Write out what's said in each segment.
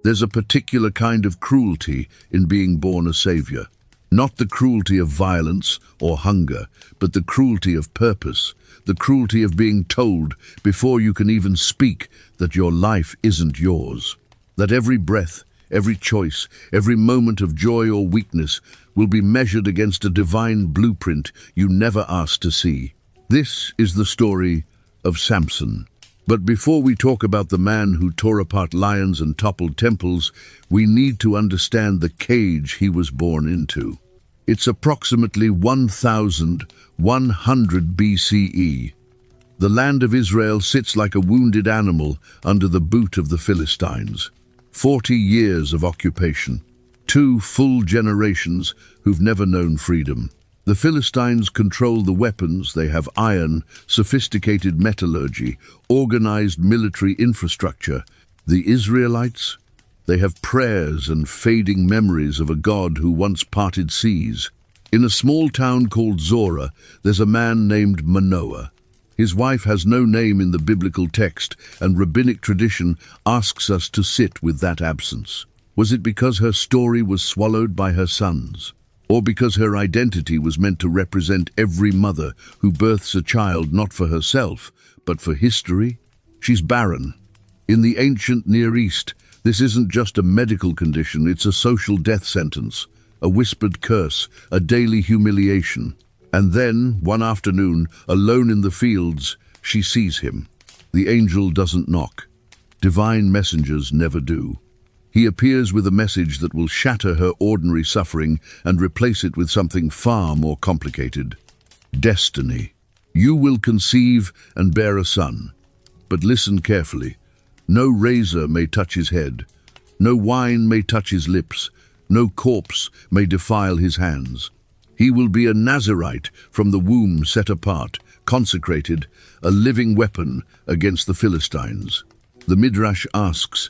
There's a particular kind of cruelty in being born a savior. Not the cruelty of violence or hunger, but the cruelty of purpose, the cruelty of being told before you can even speak that your life isn't yours. That every breath, every choice, every moment of joy or weakness will be measured against a divine blueprint you never asked to see. This is the story of Samson. But before we talk about the man who tore apart lions and toppled temples, we need to understand the cage he was born into. It's approximately 1100 BCE. The land of Israel sits like a wounded animal under the boot of the Philistines. 40 years of occupation. 2 full generations who've never known freedom. The Philistines control the weapons. They have iron, sophisticated metallurgy, organized military infrastructure. The Israelites? They have prayers and fading memories of a God who once parted seas. In a small town called Zorah, there's a man named Manoah. His wife has no name in the biblical text, and rabbinic tradition asks us to sit with that absence. Was it because her story was swallowed by her sons? Or because her identity was meant to represent every mother who births a child not for herself, but for history? She's barren. In the ancient Near East, this isn't just a medical condition, it's a social death sentence, a whispered curse, a daily humiliation. And then, one afternoon, alone in the fields, she sees him. The angel doesn't knock. Divine messengers never do. He appears with a message that will shatter her ordinary suffering and replace it with something far more complicated. Destiny. You will conceive and bear a son. But listen carefully. No razor may touch his head. No wine may touch his lips. No corpse may defile his hands. He will be a Nazirite from the womb, set apart, consecrated, a living weapon against the Philistines. The Midrash asks,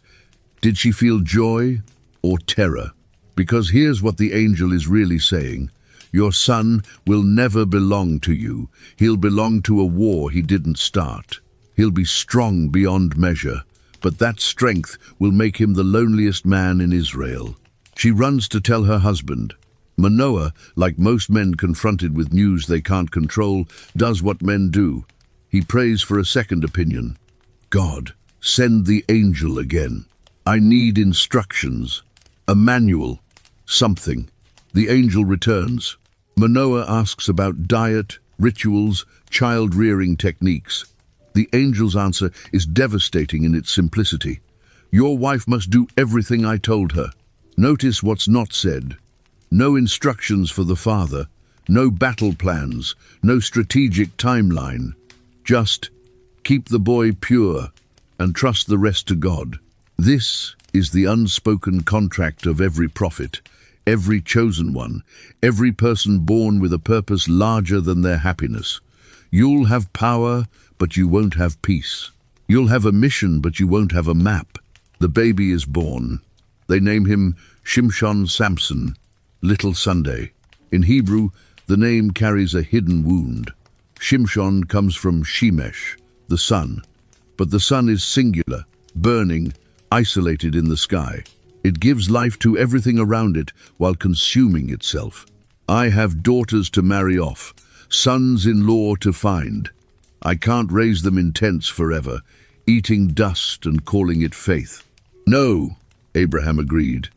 did she feel joy or terror? Because here's what the angel is really saying. Your son will never belong to you. He'll belong to a war he didn't start. He'll be strong beyond measure, but that strength will make him the loneliest man in Israel. She runs to tell her husband. Manoah, like most men confronted with news they can't control, does what men do. He prays for a second opinion. God, send the angel again. I need instructions, a manual, something. The angel returns. Manoah asks about diet, rituals, child-rearing techniques. The angel's answer is devastating in its simplicity. Your wife must do everything I told her. Notice what's not said. No instructions for the father, no battle plans, no strategic timeline. Just keep the boy pure and trust the rest to God. This is the unspoken contract of every prophet, every chosen one, every person born with a purpose larger than their happiness. You'll have power, but you won't have peace. You'll have a mission, but you won't have a map. The baby is born. They name him Shimshon Samson, Little Sunday. In Hebrew, the name carries a hidden wound. Shimshon comes from Shemesh, the sun. But the sun is singular, burning, isolated in the sky. It gives life to everything around it while consuming itself. I have daughters to marry off, sons-in-law to find. I can't raise them in tents forever, eating dust and calling it faith. No, Abraham agreed.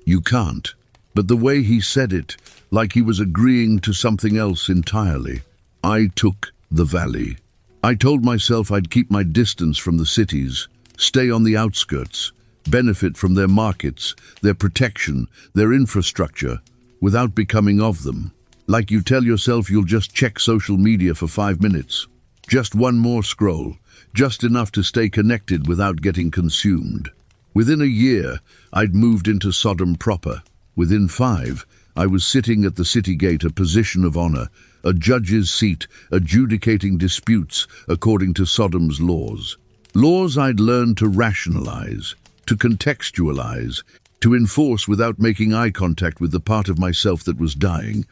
You can't. But the way he said it, like he was agreeing to something else entirely. I took the valley. I told myself I'd keep my distance from the cities, stay on the outskirts, benefit from their markets, their protection, their infrastructure, without becoming of them. Like you tell yourself you'll just check social media for 5 minutes. Just one more scroll, just enough to stay connected without getting consumed. Within a year, I'd moved into Sodom proper. Within 5, I was sitting at the city gate, a position of honor, a judge's seat, adjudicating disputes according to Sodom's laws. Laws I'd learned to rationalize, to contextualize, to enforce without making eye contact with the part of myself that was dying.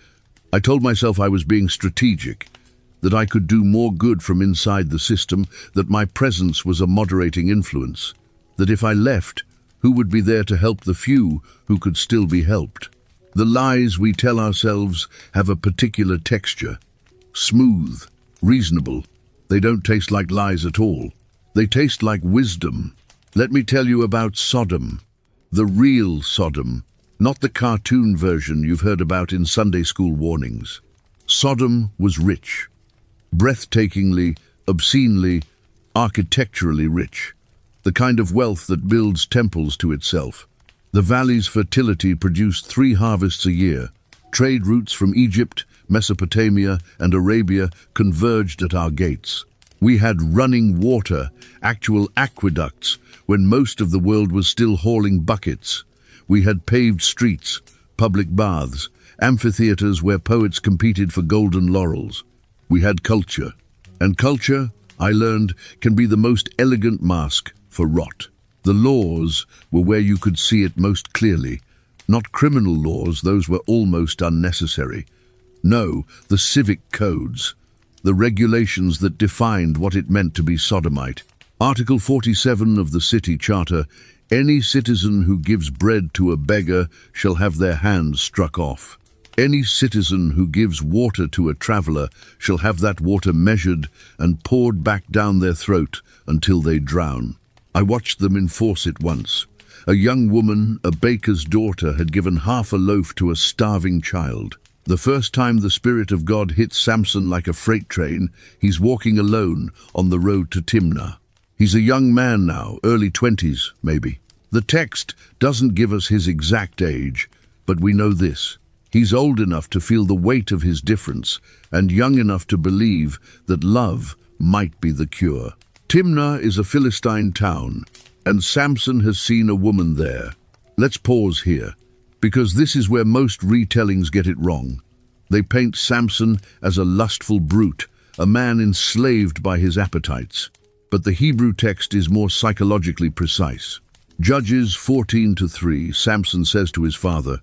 I told myself I was being strategic, that I could do more good from inside the system, that my presence was a moderating influence, that if I left, Who would be there to help the few who could still be helped? The lies we tell ourselves have a particular texture. Smooth, reasonable. They don't taste like lies at all. They taste like wisdom. Let me tell you about Sodom. The real Sodom, not the cartoon version you've heard about in Sunday school warnings. Sodom was rich. Breathtakingly, obscenely, architecturally rich. The kind of wealth that builds temples to itself. The valley's fertility produced 3 harvests a year. Trade routes from Egypt, Mesopotamia, and Arabia converged at our gates. We had running water, actual aqueducts, when most of the world was still hauling buckets. We had paved streets, public baths, amphitheaters where poets competed for golden laurels. We had culture. And culture, I learned, can be the most elegant mask for rot. The laws were where you could see it most clearly. Not criminal laws, those were almost unnecessary. No, the civic codes, the regulations that defined what it meant to be sodomite. Article 47 of the City Charter, any citizen who gives bread to a beggar shall have their hands struck off. Any citizen who gives water to a traveler shall have that water measured and poured back down their throat until they drown. I watched them enforce it once. A young woman, a baker's daughter, had given half a loaf to a starving child. The first time the Spirit of God hit Samson like a freight train, he's walking alone on the road to Timnah. He's a young man now, early 20s, maybe. The text doesn't give us his exact age, but we know this. He's old enough to feel the weight of his difference and young enough to believe that love might be the cure. Timnah is a Philistine town, and Samson has seen a woman there. Let's pause here, because this is where most retellings get it wrong. They paint Samson as a lustful brute, a man enslaved by his appetites. But the Hebrew text is more psychologically precise. Judges 14:3, Samson says to his father,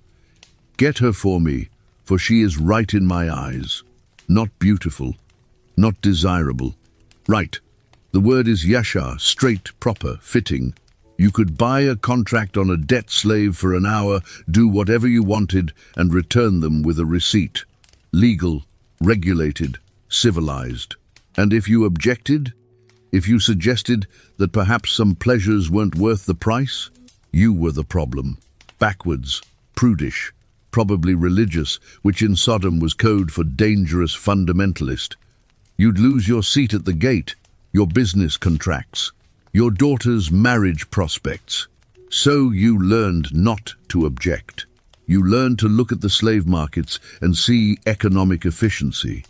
"Get her for me, for she is right in my eyes." Not beautiful, not desirable. Right. The word is yashar, straight, proper, fitting. You could buy a contract on a debt slave for an hour, do whatever you wanted, and return them with a receipt. Legal, regulated, civilized. And if you objected, if you suggested that perhaps some pleasures weren't worth the price, you were the problem. Backwards, prudish, probably religious, which in Sodom was code for dangerous fundamentalist. You'd lose your seat at the gate, your business contracts, your daughter's marriage prospects. So you learned not to object. You learned to look at the slave markets and see economic efficiency,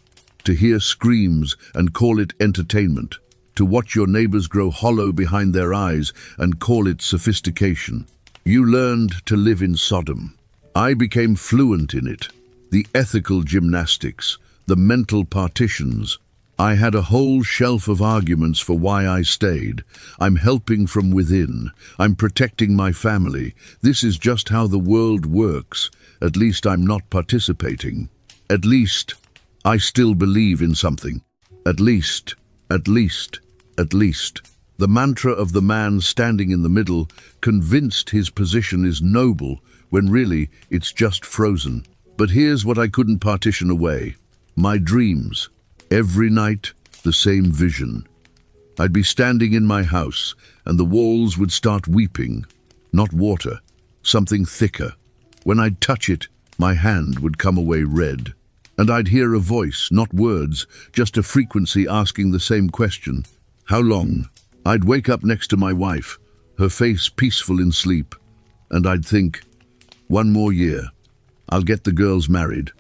to hear screams and call it entertainment, to watch your neighbors grow hollow behind their eyes and call it sophistication. You learned to live in Sodom. I became fluent in it. The ethical gymnastics, the mental partitions. I had a whole shelf of arguments for why I stayed. I'm helping from within. I'm protecting my family. This is just how the world works. At least I'm not participating. At least I still believe in something. At least, at least, at least. The mantra of the man standing in the middle, convinced his position is noble, when really it's just frozen. But here's what I couldn't partition away. My dreams. Every night, the same vision. I'd be standing in my house, and the walls would start weeping. Not water, something thicker. When I'd touch it, my hand would come away red. And I'd hear a voice, not words, just a frequency asking the same question. How long? I'd wake up next to my wife, her face peaceful in sleep, and I'd think, 1 more year. I'll get the girls married.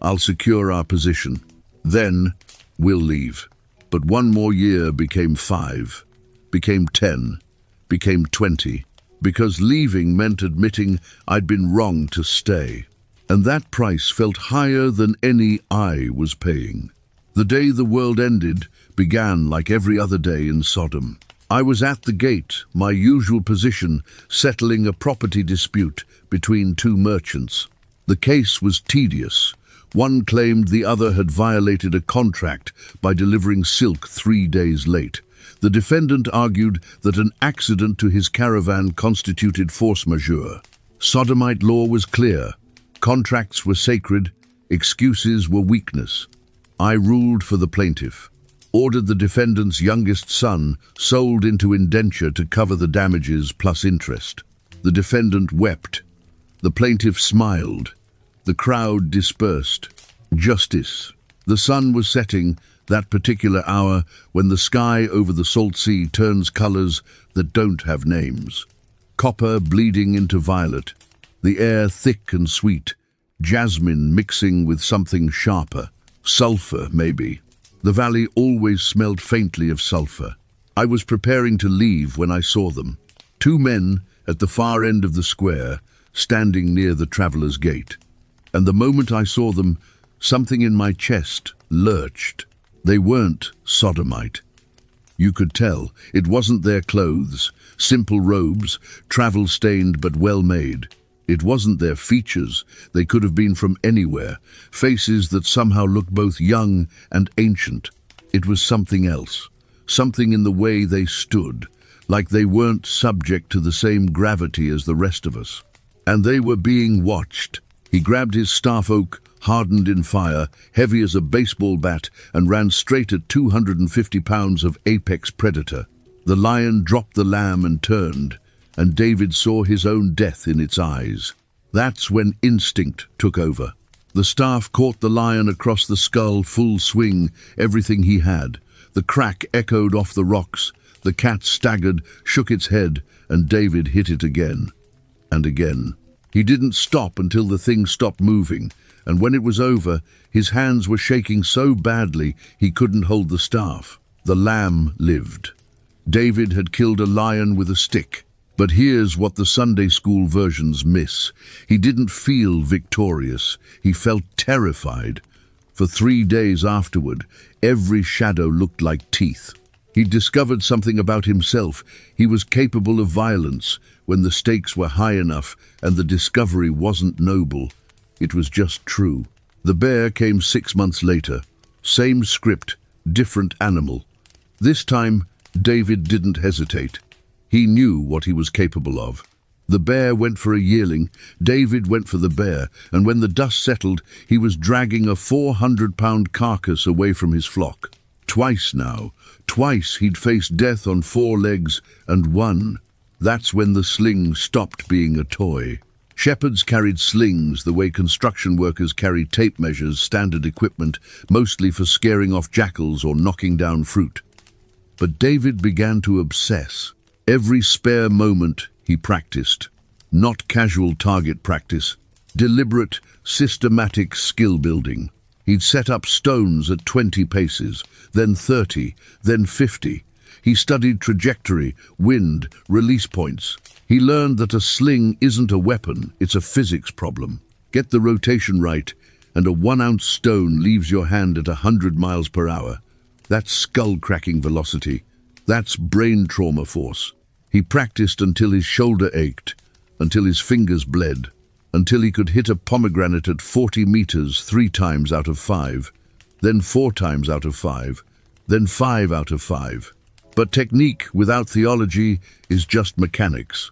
I'll secure our position. Then we'll leave. But 1 more year became 5, became 10, became 20, because leaving meant admitting I'd been wrong to stay. And that price felt higher than any I was paying. The day the world ended began like every other day in Sodom. I was at the gate, my usual position, settling a property dispute between 2 merchants. The case was tedious. One claimed the other had violated a contract by delivering silk 3 days late. The defendant argued that an accident to his caravan constituted force majeure. Sodomite law was clear. Contracts were sacred. Excuses were weakness. I ruled for the plaintiff. Ordered the defendant's youngest son sold into indenture to cover the damages plus interest. The defendant wept. The plaintiff smiled. The crowd dispersed. Justice. The sun was setting, that particular hour when the sky over the salt sea turns colors that don't have names. Copper bleeding into violet. The air thick and sweet. Jasmine mixing with something sharper. Sulfur, maybe. The valley always smelled faintly of sulfur. I was preparing to leave when I saw them. Two men at the far end of the square, standing near the traveller's gate. And the moment I saw them, something in my chest lurched. They weren't sodomite. You could tell. It wasn't their clothes, simple robes, travel-stained but well-made. It wasn't their features. They could have been from anywhere, faces that somehow looked both young and ancient. It was something else, something in the way they stood, like they weren't subject to the same gravity as the rest of us. And they were being watched. He grabbed his staff oak, hardened in fire, heavy as a baseball bat, and ran straight at 250 pounds of apex predator. The lion dropped the lamb and turned, and David saw his own death in its eyes. That's when instinct took over. The staff caught the lion across the skull, full swing, everything he had. The crack echoed off the rocks. The cat staggered, shook its head, and David hit it again. And again. He didn't stop until the thing stopped moving, and when it was over, his hands were shaking so badly he couldn't hold the staff. The lamb lived. David had killed a lion with a stick. But here's what the Sunday school versions miss. He didn't feel victorious. He felt terrified. For 3 days afterward, every shadow looked like teeth. He discovered something about himself. He was capable of violence when the stakes were high enough and the discovery wasn't noble. It was just true. The bear came 6 months later. Same script, different animal. This time, David didn't hesitate. He knew what he was capable of. The bear went for a yearling, David went for the bear, and when the dust settled, he was dragging a 400-pound carcass away from his flock. Twice now, twice he'd faced death on 4 legs and won. That's when the sling stopped being a toy. Shepherds carried slings the way construction workers carry tape measures, standard equipment, mostly for scaring off jackals or knocking down fruit. But David began to obsess. Every spare moment he practiced. Not casual target practice. Deliberate, systematic skill building. He'd set up stones at 20 paces, then 30, then 50. He studied trajectory, wind, release points. He learned that a sling isn't a weapon, it's a physics problem. Get the rotation right, and a 1-ounce stone leaves your hand at 100 miles per hour. That's skull-cracking velocity. That's brain trauma force. He practiced until his shoulder ached, until his fingers bled, until he could hit a pomegranate at 40 meters 3 times out of 5, then 4 times out of 5, then 5 out of 5. But technique without theology is just mechanics.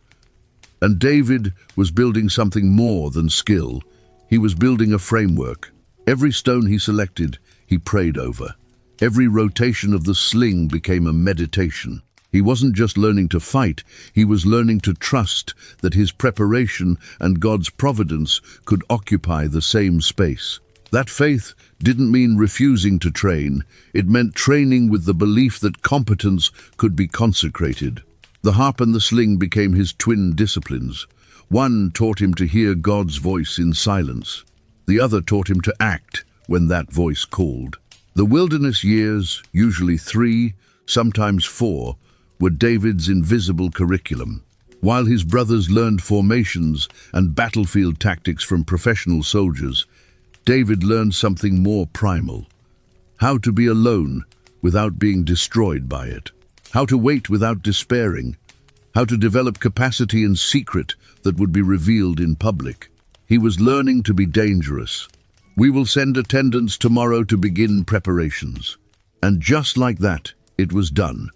And David was building something more than skill. He was building a framework. Every stone he selected, he prayed over. Every rotation of the sling became a meditation. He wasn't just learning to fight, he was learning to trust that his preparation and God's providence could occupy the same space. That faith didn't mean refusing to train, it meant training with the belief that competence could be consecrated. The harp and the sling became his twin disciplines. One taught him to hear God's voice in silence. The other taught him to act when that voice called. The wilderness years, usually 3, sometimes 4, were David's invisible curriculum. While his brothers learned formations and battlefield tactics from professional soldiers, David learned something more primal. How to be alone without being destroyed by it. How to wait without despairing. How to develop capacity in secret that would be revealed in public. He was learning to be dangerous. We will send attendants tomorrow to begin preparations. And just like that, it was done.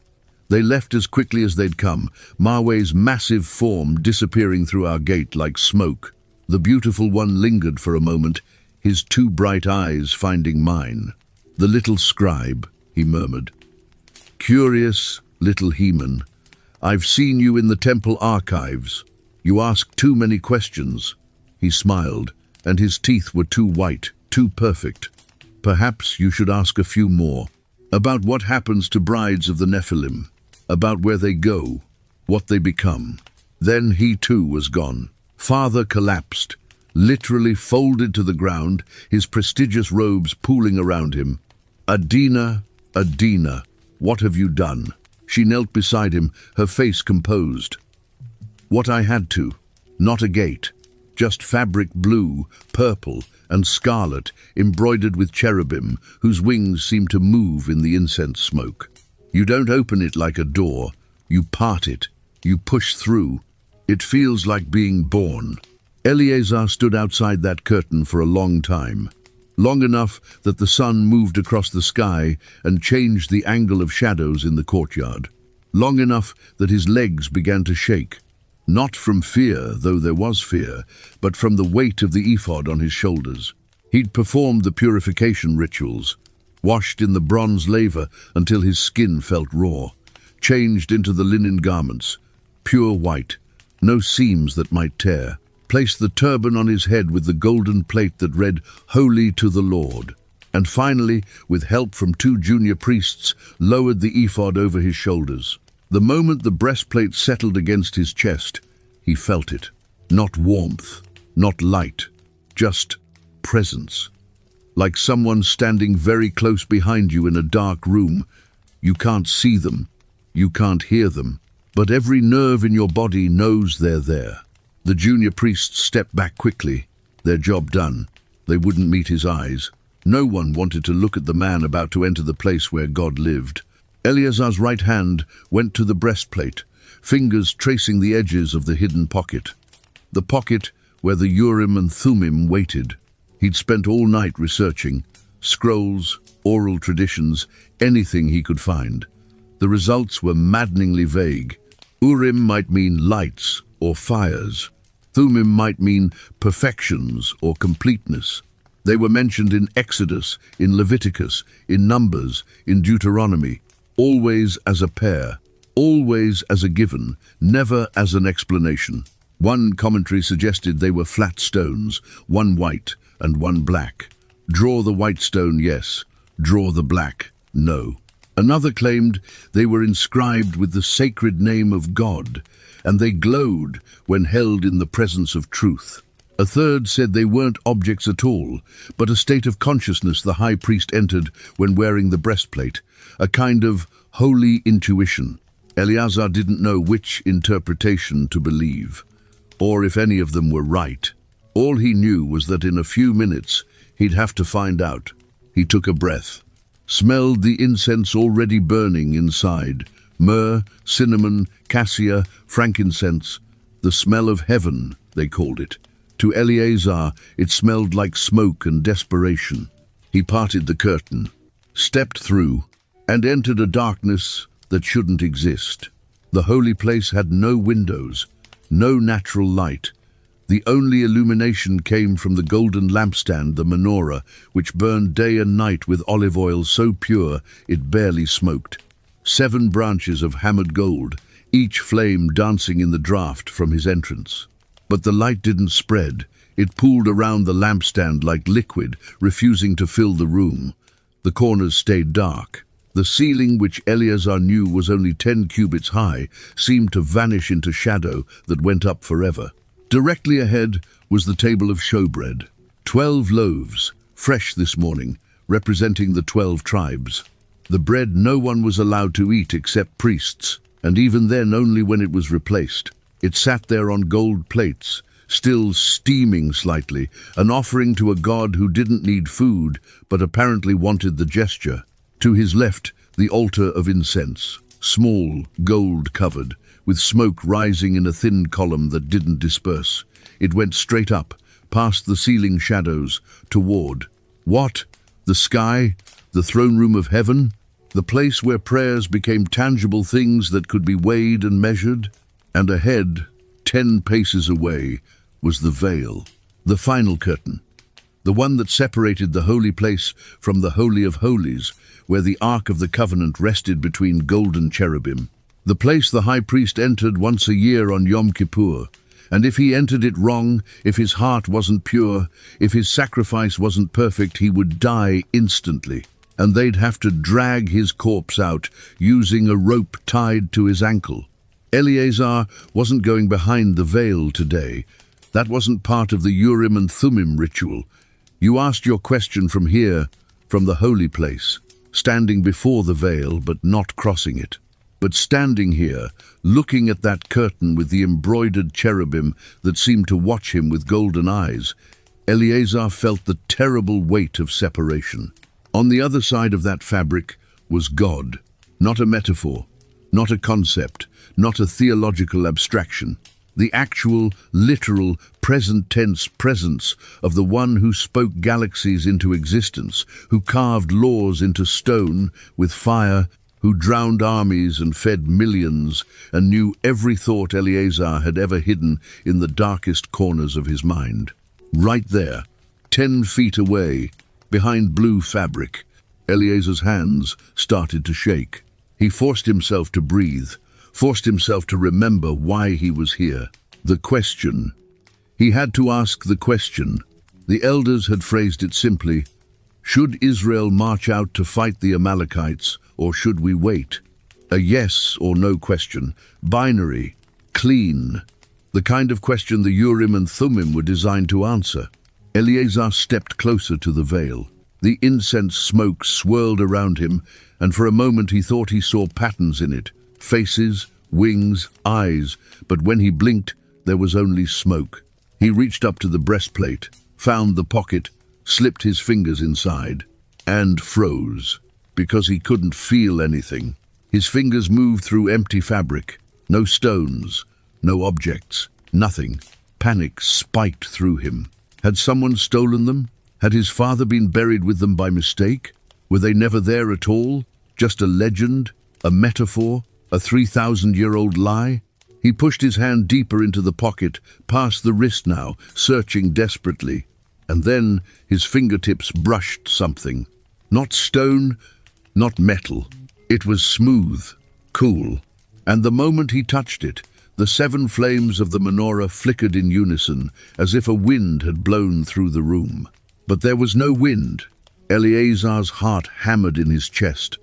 They left as quickly as they'd come, Marwe's massive form disappearing through our gate like smoke. The beautiful one lingered for a moment, his two bright eyes finding mine. "The little scribe," he murmured. "Curious little Heman. I've seen you in the temple archives. You ask too many questions." He smiled, and his teeth were too white, too perfect. "Perhaps you should ask a few more. About what happens to brides of the Nephilim. About where they go, what they become." Then he too was gone. Father collapsed, literally folded to the ground, his prestigious robes pooling around him. "Adina, Adina, what have you done?" She knelt beside him, her face composed. "What I had to. Not a gate. Just fabric blue, purple, and scarlet, embroidered with cherubim, whose wings seemed to move in the incense smoke. You don't open it like a door. You part it. You push through. It feels like being born." Eleazar stood outside that curtain for a long time. Long enough that the sun moved across the sky and changed the angle of shadows in the courtyard. Long enough that his legs began to shake. Not from fear, though there was fear, but from the weight of the ephod on his shoulders. He'd performed the purification rituals, washed in the bronze laver until his skin felt raw, changed into the linen garments, pure white, no seams that might tear, placed the turban on his head with the golden plate that read, "Holy to the Lord," and finally, with help from two junior priests, lowered the ephod over his shoulders. The moment the breastplate settled against his chest, he felt it. Not warmth, not light, just presence. Like someone standing very close behind you in a dark room. You can't see them, you can't hear them, but every nerve in your body knows they're there. The junior priests stepped back quickly, their job done. They wouldn't meet his eyes. No one wanted to look at the man about to enter the place where God lived. Eleazar's right hand went to the breastplate, fingers tracing the edges of the hidden pocket. The pocket where the Urim and Thummim waited. He'd spent all night researching, scrolls, oral traditions, anything he could find. The results were maddeningly vague. Urim might mean lights or fires. Thummim might mean perfections or completeness. They were mentioned in Exodus, in Leviticus, in Numbers, in Deuteronomy, always as a pair, always as a given, never as an explanation. One commentary suggested they were flat stones, one white and one black. Draw the white stone, yes. Draw the black, no. Another claimed they were inscribed with the sacred name of God, and they glowed when held in the presence of truth. A third said they weren't objects at all, but a state of consciousness the high priest entered when wearing the breastplate, a kind of holy intuition. Eleazar didn't know which interpretation to believe, or if any of them were right. All he knew was that in a few minutes he'd have to find out. He took a breath, smelled the incense already burning inside, myrrh, cinnamon, cassia, frankincense, the smell of heaven, they called it. To Eleazar, it smelled like smoke and desperation. He parted the curtain, stepped through, and entered a darkness that shouldn't exist. The holy place had no windows, no natural light. The only illumination came from the golden lampstand, the menorah, which burned day and night with olive oil so pure it barely smoked. 7 branches of hammered gold, each flame dancing in the draught from his entrance. But the light didn't spread. It pooled around the lampstand like liquid, refusing to fill the room. The corners stayed dark. The ceiling, which Eleazar knew was only 10 cubits high, seemed to vanish into shadow that went up forever. Directly ahead was the table of showbread. 12 loaves, fresh this morning, representing the 12 tribes. The bread no one was allowed to eat except priests, and even then only when it was replaced. It sat there on gold plates, still steaming slightly, an offering to a god who didn't need food, but apparently wanted the gesture. To his left, the altar of incense, small, gold-covered, with smoke rising in a thin column that didn't disperse. It went straight up, past the ceiling shadows, toward. What? The sky? The throne room of heaven? the place where prayers became tangible things that could be weighed and measured, and ahead, 10 paces away, was the veil, the final curtain, the one that separated the holy place from the Holy of Holies, where the Ark of the Covenant rested between golden cherubim. The place the high priest entered once a year on Yom Kippur, and if he entered it wrong, if his heart wasn't pure, if his sacrifice wasn't perfect, he would die instantly, and they'd have to drag his corpse out using a rope tied to his ankle. Eleazar wasn't going behind the veil today. That wasn't part of the Urim and Thummim ritual. You asked your question from here, from the holy place, standing before the veil but not crossing it. But standing here, looking at that curtain with the embroidered cherubim that seemed to watch him with golden eyes, Eleazar felt the terrible weight of separation. On the other side of that fabric was God, not a metaphor, not a concept, not a theological abstraction. The actual, literal, present-tense presence of the one who spoke galaxies into existence, who carved laws into stone with fire, who drowned armies and fed millions, and knew every thought Eleazar had ever hidden in the darkest corners of his mind. Right there, 10 feet away, behind blue fabric, Eleazar's hands started to shake. He forced himself to breathe, forced himself to remember why he was here. The question. He had to ask the question. The elders had phrased it simply: should Israel march out to fight the Amalekites, or should we wait? A yes or no question, binary, clean, the kind of question the Urim and Thummim were designed to answer. Eleazar stepped closer to the veil. The incense smoke swirled around him, and for a moment he thought he saw patterns in it, faces, wings, eyes, but when he blinked, there was only smoke. He reached up to the breastplate, found the pocket, slipped his fingers inside, and froze, because he couldn't feel anything. His fingers moved through empty fabric, no stones, no objects, nothing. Panic spiked through him. Had someone stolen them? Had his father been buried with them by mistake? Were they never there at all? Just a legend? A metaphor? A 3,000-year-old lie? He pushed his hand deeper into the pocket, past the wrist now, searching desperately. And then his fingertips brushed something. Not stone, not metal. It was smooth, cool. And the moment he touched it, the 7 flames of the menorah flickered in unison, as if a wind had blown through the room. But there was no wind. Eleazar's heart hammered in his chest.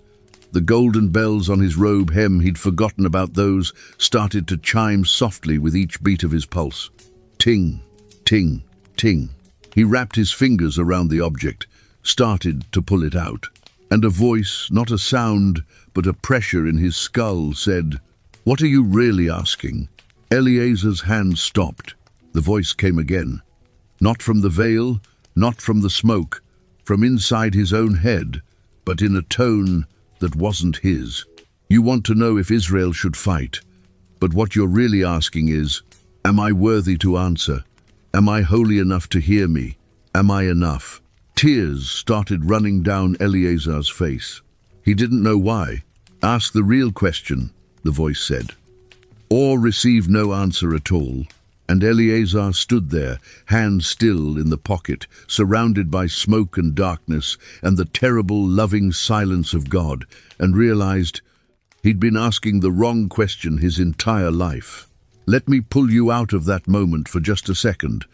The golden bells on his robe hem, he'd forgotten about those, started to chime softly with each beat of his pulse. Ting, ting, ting. He wrapped his fingers around the object, started to pull it out. And a voice, not a sound, but a pressure in his skull, said, "What are you really asking?" Eleazar's hand stopped. The voice came again. Not from the veil, not from the smoke, from inside his own head, but in a tone that wasn't his. "You want to know if Israel should fight, but what you're really asking is, am I worthy to answer? Am I holy enough to hear me? Am I enough?" Tears started running down Eleazar's face. He didn't know why. "Ask the real question," the voice said, "or receive no answer at all." And Eleazar stood there, hands still in the pocket, surrounded by smoke and darkness and the terrible, loving silence of God, and realized he'd been asking the wrong question his entire life. Let me pull you out of that moment for just a second.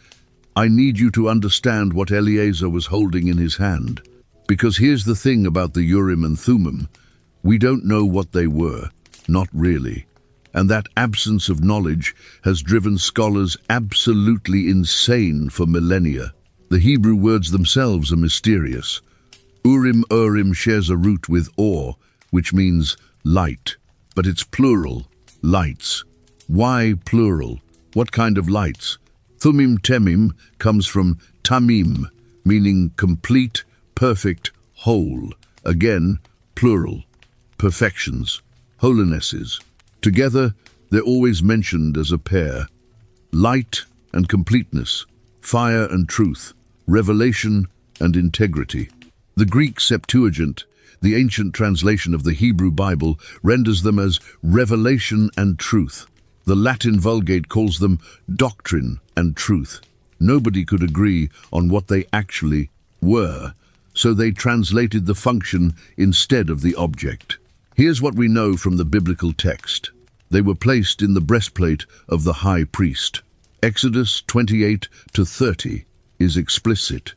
I need you to understand what Eleazar was holding in his hand. Because here's the thing about the Urim and Thummim. We don't know what they were, not really. And that absence of knowledge has driven scholars absolutely insane for millennia. The Hebrew words themselves are mysterious. Urim shares a root with or, which means light, but it's plural, lights. Why plural? What kind of lights? Thummim temim comes from tamim, meaning complete, perfect, whole. Again, plural. Perfections, holinesses. Together, they're always mentioned as a pair. Light and completeness, fire and truth, revelation and integrity. The Greek Septuagint The ancient translation of the Hebrew Bible renders them as revelation and truth. The Latin Vulgate calls them doctrine and truth. Nobody could agree on what they actually were, so they translated the function instead of the object. Here's what we know from the biblical text. They were placed in the breastplate of the high priest. Exodus 28-30 is explicit.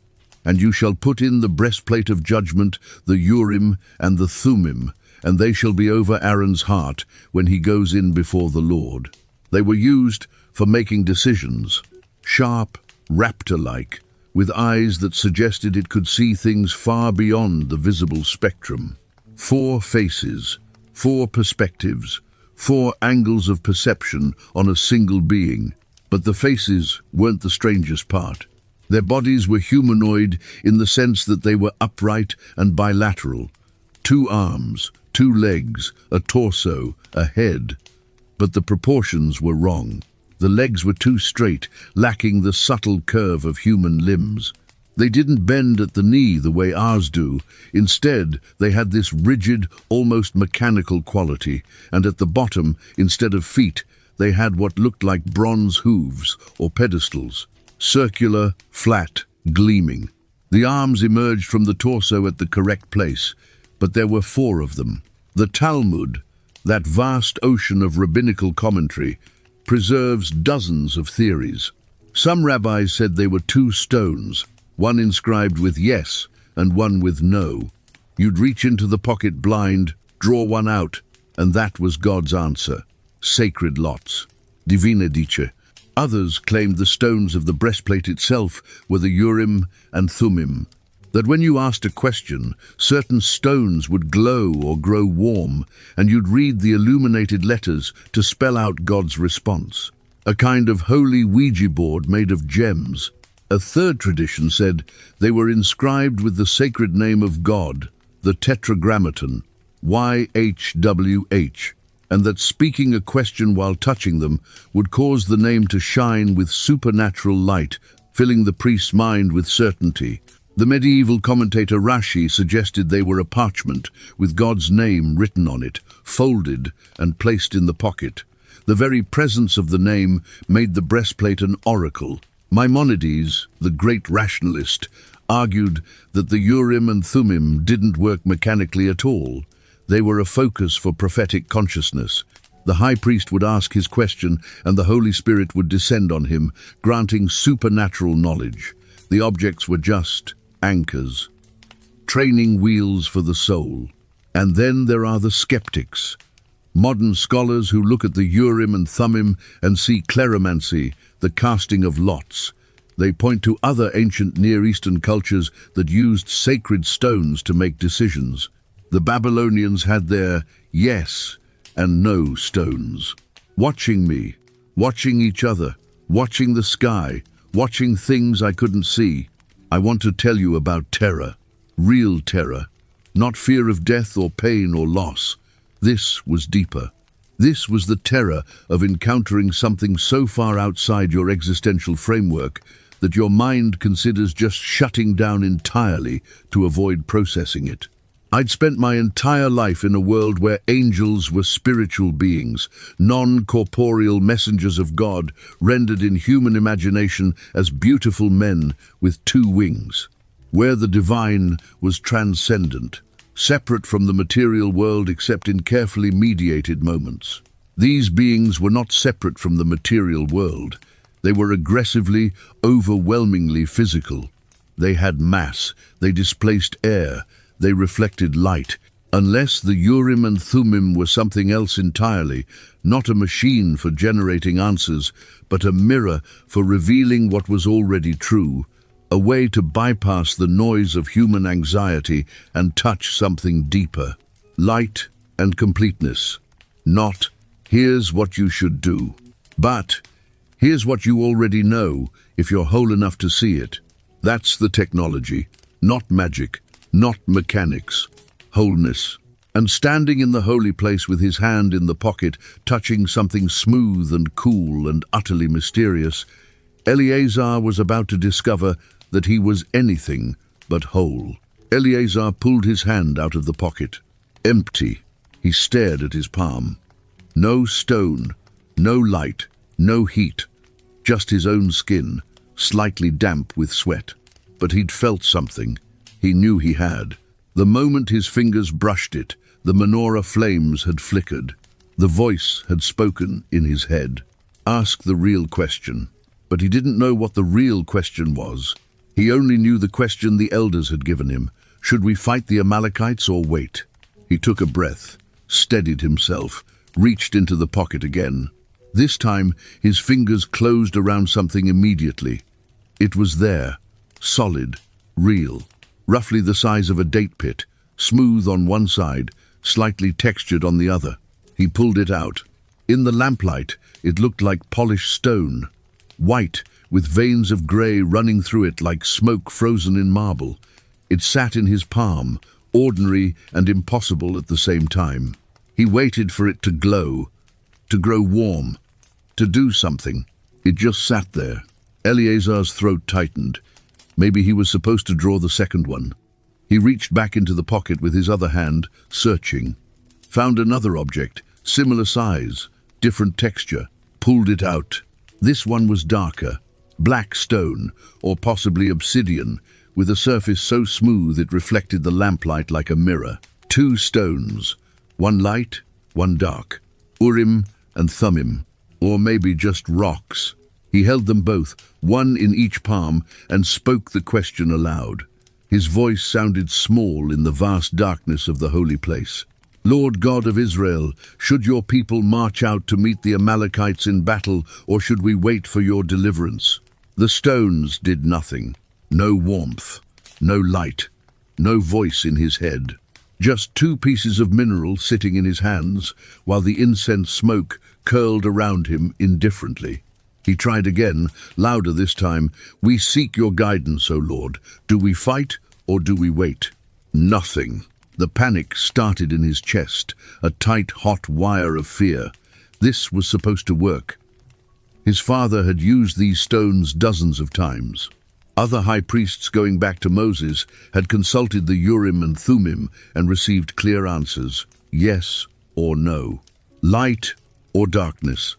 And you shall put in the breastplate of judgment, the Urim and the Thummim, and they shall be over Aaron's heart when he goes in before the Lord. They were used for making decisions, sharp, raptor-like, with eyes that suggested it could see things far beyond the visible spectrum. 4 faces, 4 perspectives, 4 angles of perception on a single being. But the faces weren't the strangest part. Their bodies were humanoid in the sense that they were upright and bilateral. 2 arms, 2 legs, a torso, a head. But the proportions were wrong. The legs were too straight, lacking the subtle curve of human limbs. They didn't bend at the knee the way ours do. Instead, they had this rigid, almost mechanical quality, and at the bottom, instead of feet, they had what looked like bronze hooves or pedestals. Circular, flat, gleaming. The arms emerged from the torso at the correct place, but there were 4 of them. The Talmud, that vast ocean of rabbinical commentary, preserves dozens of theories. Some rabbis said they were 2 stones, one inscribed with yes and one with no. You'd reach into the pocket blind, draw one out, and that was God's answer. Sacred lots. Divine dice. Others claimed the stones of the breastplate itself were the Urim and Thummim, that when you asked a question, certain stones would glow or grow warm, and you'd read the illuminated letters to spell out God's response. A kind of holy Ouija board made of gems. A third tradition said they were inscribed with the sacred name of God, the Tetragrammaton, YHWH, and that speaking a question while touching them would cause the name to shine with supernatural light, filling the priest's mind with certainty. The medieval commentator Rashi suggested they were a parchment with God's name written on it, folded and placed in the pocket. The very presence of the name made the breastplate an oracle. Maimonides, the great rationalist, argued that the Urim and Thummim didn't work mechanically at all. They were a focus for prophetic consciousness. The high priest would ask his question and the Holy Spirit would descend on him, granting supernatural knowledge. The objects were just anchors, training wheels for the soul. And then there are the skeptics. Modern scholars who look at the Urim and Thummim and see cleromancy, the casting of lots. They point to other ancient Near Eastern cultures that used sacred stones to make decisions. The Babylonians had their yes and no stones. Watching me, watching each other, watching the sky, watching things I couldn't see. I want to tell you about terror, real terror, not fear of death or pain or loss. This was deeper. This was the terror of encountering something so far outside your existential framework that your mind considers just shutting down entirely to avoid processing it. I'd spent my entire life in a world where angels were spiritual beings, non-corporeal messengers of God, rendered in human imagination as beautiful men with 2 wings, where the divine was transcendent, separate from the material world except in carefully mediated moments. These beings were not separate from the material world. They were aggressively, overwhelmingly physical. They had mass, they displaced air, they reflected light. Unless the Urim and Thummim were something else entirely, not a machine for generating answers, but a mirror for revealing what was already true, a way to bypass the noise of human anxiety and touch something deeper. Light and completeness. Not, here's what you should do, but here's what you already know if you're whole enough to see it. That's the technology, not magic, not mechanics, wholeness. And standing in the holy place with his hand in the pocket, touching something smooth and cool and utterly mysterious, Eleazar was about to discover that he was anything but whole. Eleazar pulled his hand out of the pocket. Empty. He stared at his palm. No stone, no light, no heat. Just his own skin, slightly damp with sweat. But he'd felt something. He knew he had. The moment his fingers brushed it, the menorah flames had flickered. The voice had spoken in his head. Ask the real question. But he didn't know what the real question was. He only knew the question the elders had given him. Should we fight the Amalekites or wait? He took a breath, steadied himself, reached into the pocket again. This time, his fingers closed around something immediately. It was there, solid, real, roughly the size of a date pit, smooth on one side, slightly textured on the other. He pulled it out. In the lamplight, it looked like polished stone, white, with veins of grey running through it like smoke frozen in marble. It sat in his palm, ordinary and impossible at the same time. He waited for it to glow, to grow warm, to do something. It just sat there. Eleazar's throat tightened. Maybe he was supposed to draw the second one. He reached back into the pocket with his other hand, searching. Found another object, similar size, different texture. Pulled it out. This one was darker, black stone, or possibly obsidian, with a surface so smooth it reflected the lamplight like a mirror. 2 stones, one light, one dark. Urim and Thummim, or maybe just rocks. He held them both, one in each palm, and spoke the question aloud. His voice sounded small in the vast darkness of the holy place. Lord God of Israel, should your people march out to meet the Amalekites in battle, or should we wait for your deliverance? The stones did nothing. No warmth, no light, no voice in his head. Just 2 pieces of mineral sitting in his hands, while the incense smoke curled around him indifferently. He tried again, louder this time. We seek your guidance, O Lord. Do we fight, or do we wait? Nothing. The panic started in his chest, a tight, hot wire of fear. This was supposed to work. His father had used these stones dozens of times. Other high priests going back to Moses had consulted the Urim and Thummim and received clear answers, yes or no, light or darkness.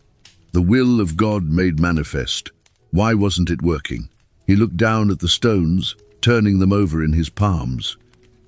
The will of God made manifest. Why wasn't it working? He looked down at the stones, turning them over in his palms.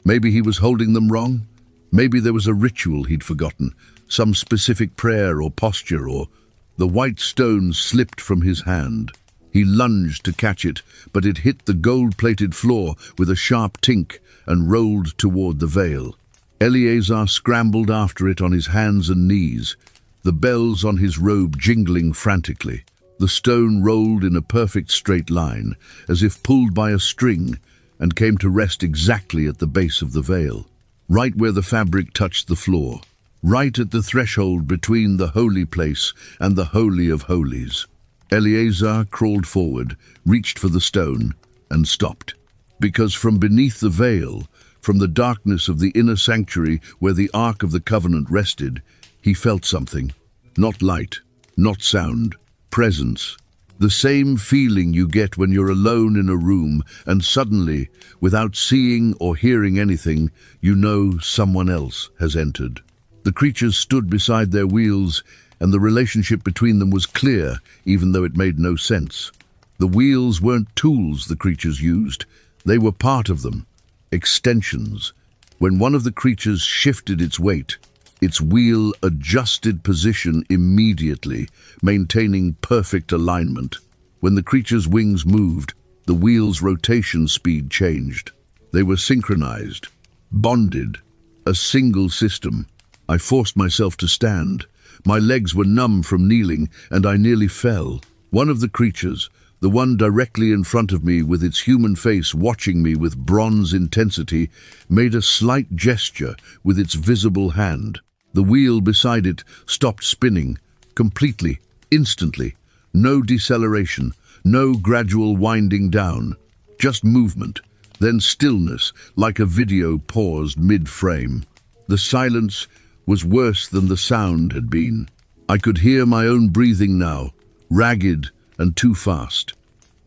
Maybe he was holding them wrong. Maybe there was a ritual he'd forgotten, some specific prayer or posture, or the white stone slipped from his hand. He lunged to catch it, but it hit the gold-plated floor with a sharp tink and rolled toward the veil. Eleazar scrambled after it on his hands and knees, the bells on his robe jingling frantically. The stone rolled in a perfect straight line, as if pulled by a string, and came to rest exactly at the base of the veil, right where the fabric touched the floor, right at the threshold between the holy place and the Holy of Holies. Eleazar crawled forward, reached for the stone, and stopped. Because from beneath the veil, from the darkness of the inner sanctuary where the Ark of the Covenant rested, he felt something. Not light, not sound, presence. The same feeling you get when you're alone in a room and suddenly, without seeing or hearing anything, you know someone else has entered. The creatures stood beside their wheels, and the relationship between them was clear, even though it made no sense. The wheels weren't tools the creatures used. They were part of them, extensions. When one of the creatures shifted its weight, its wheel adjusted position immediately, maintaining perfect alignment. When the creature's wings moved, the wheel's rotation speed changed. They were synchronized, bonded, a single system. I forced myself to stand. My legs were numb from kneeling, and I nearly fell. One of the creatures, the one directly in front of me with its human face watching me with bronze intensity, made a slight gesture with its visible hand. The wheel beside it stopped spinning, completely, instantly. No deceleration, no gradual winding down, just movement, then stillness, like a video paused mid-frame. The silence was worse than the sound had been. I could hear my own breathing now, ragged and too fast.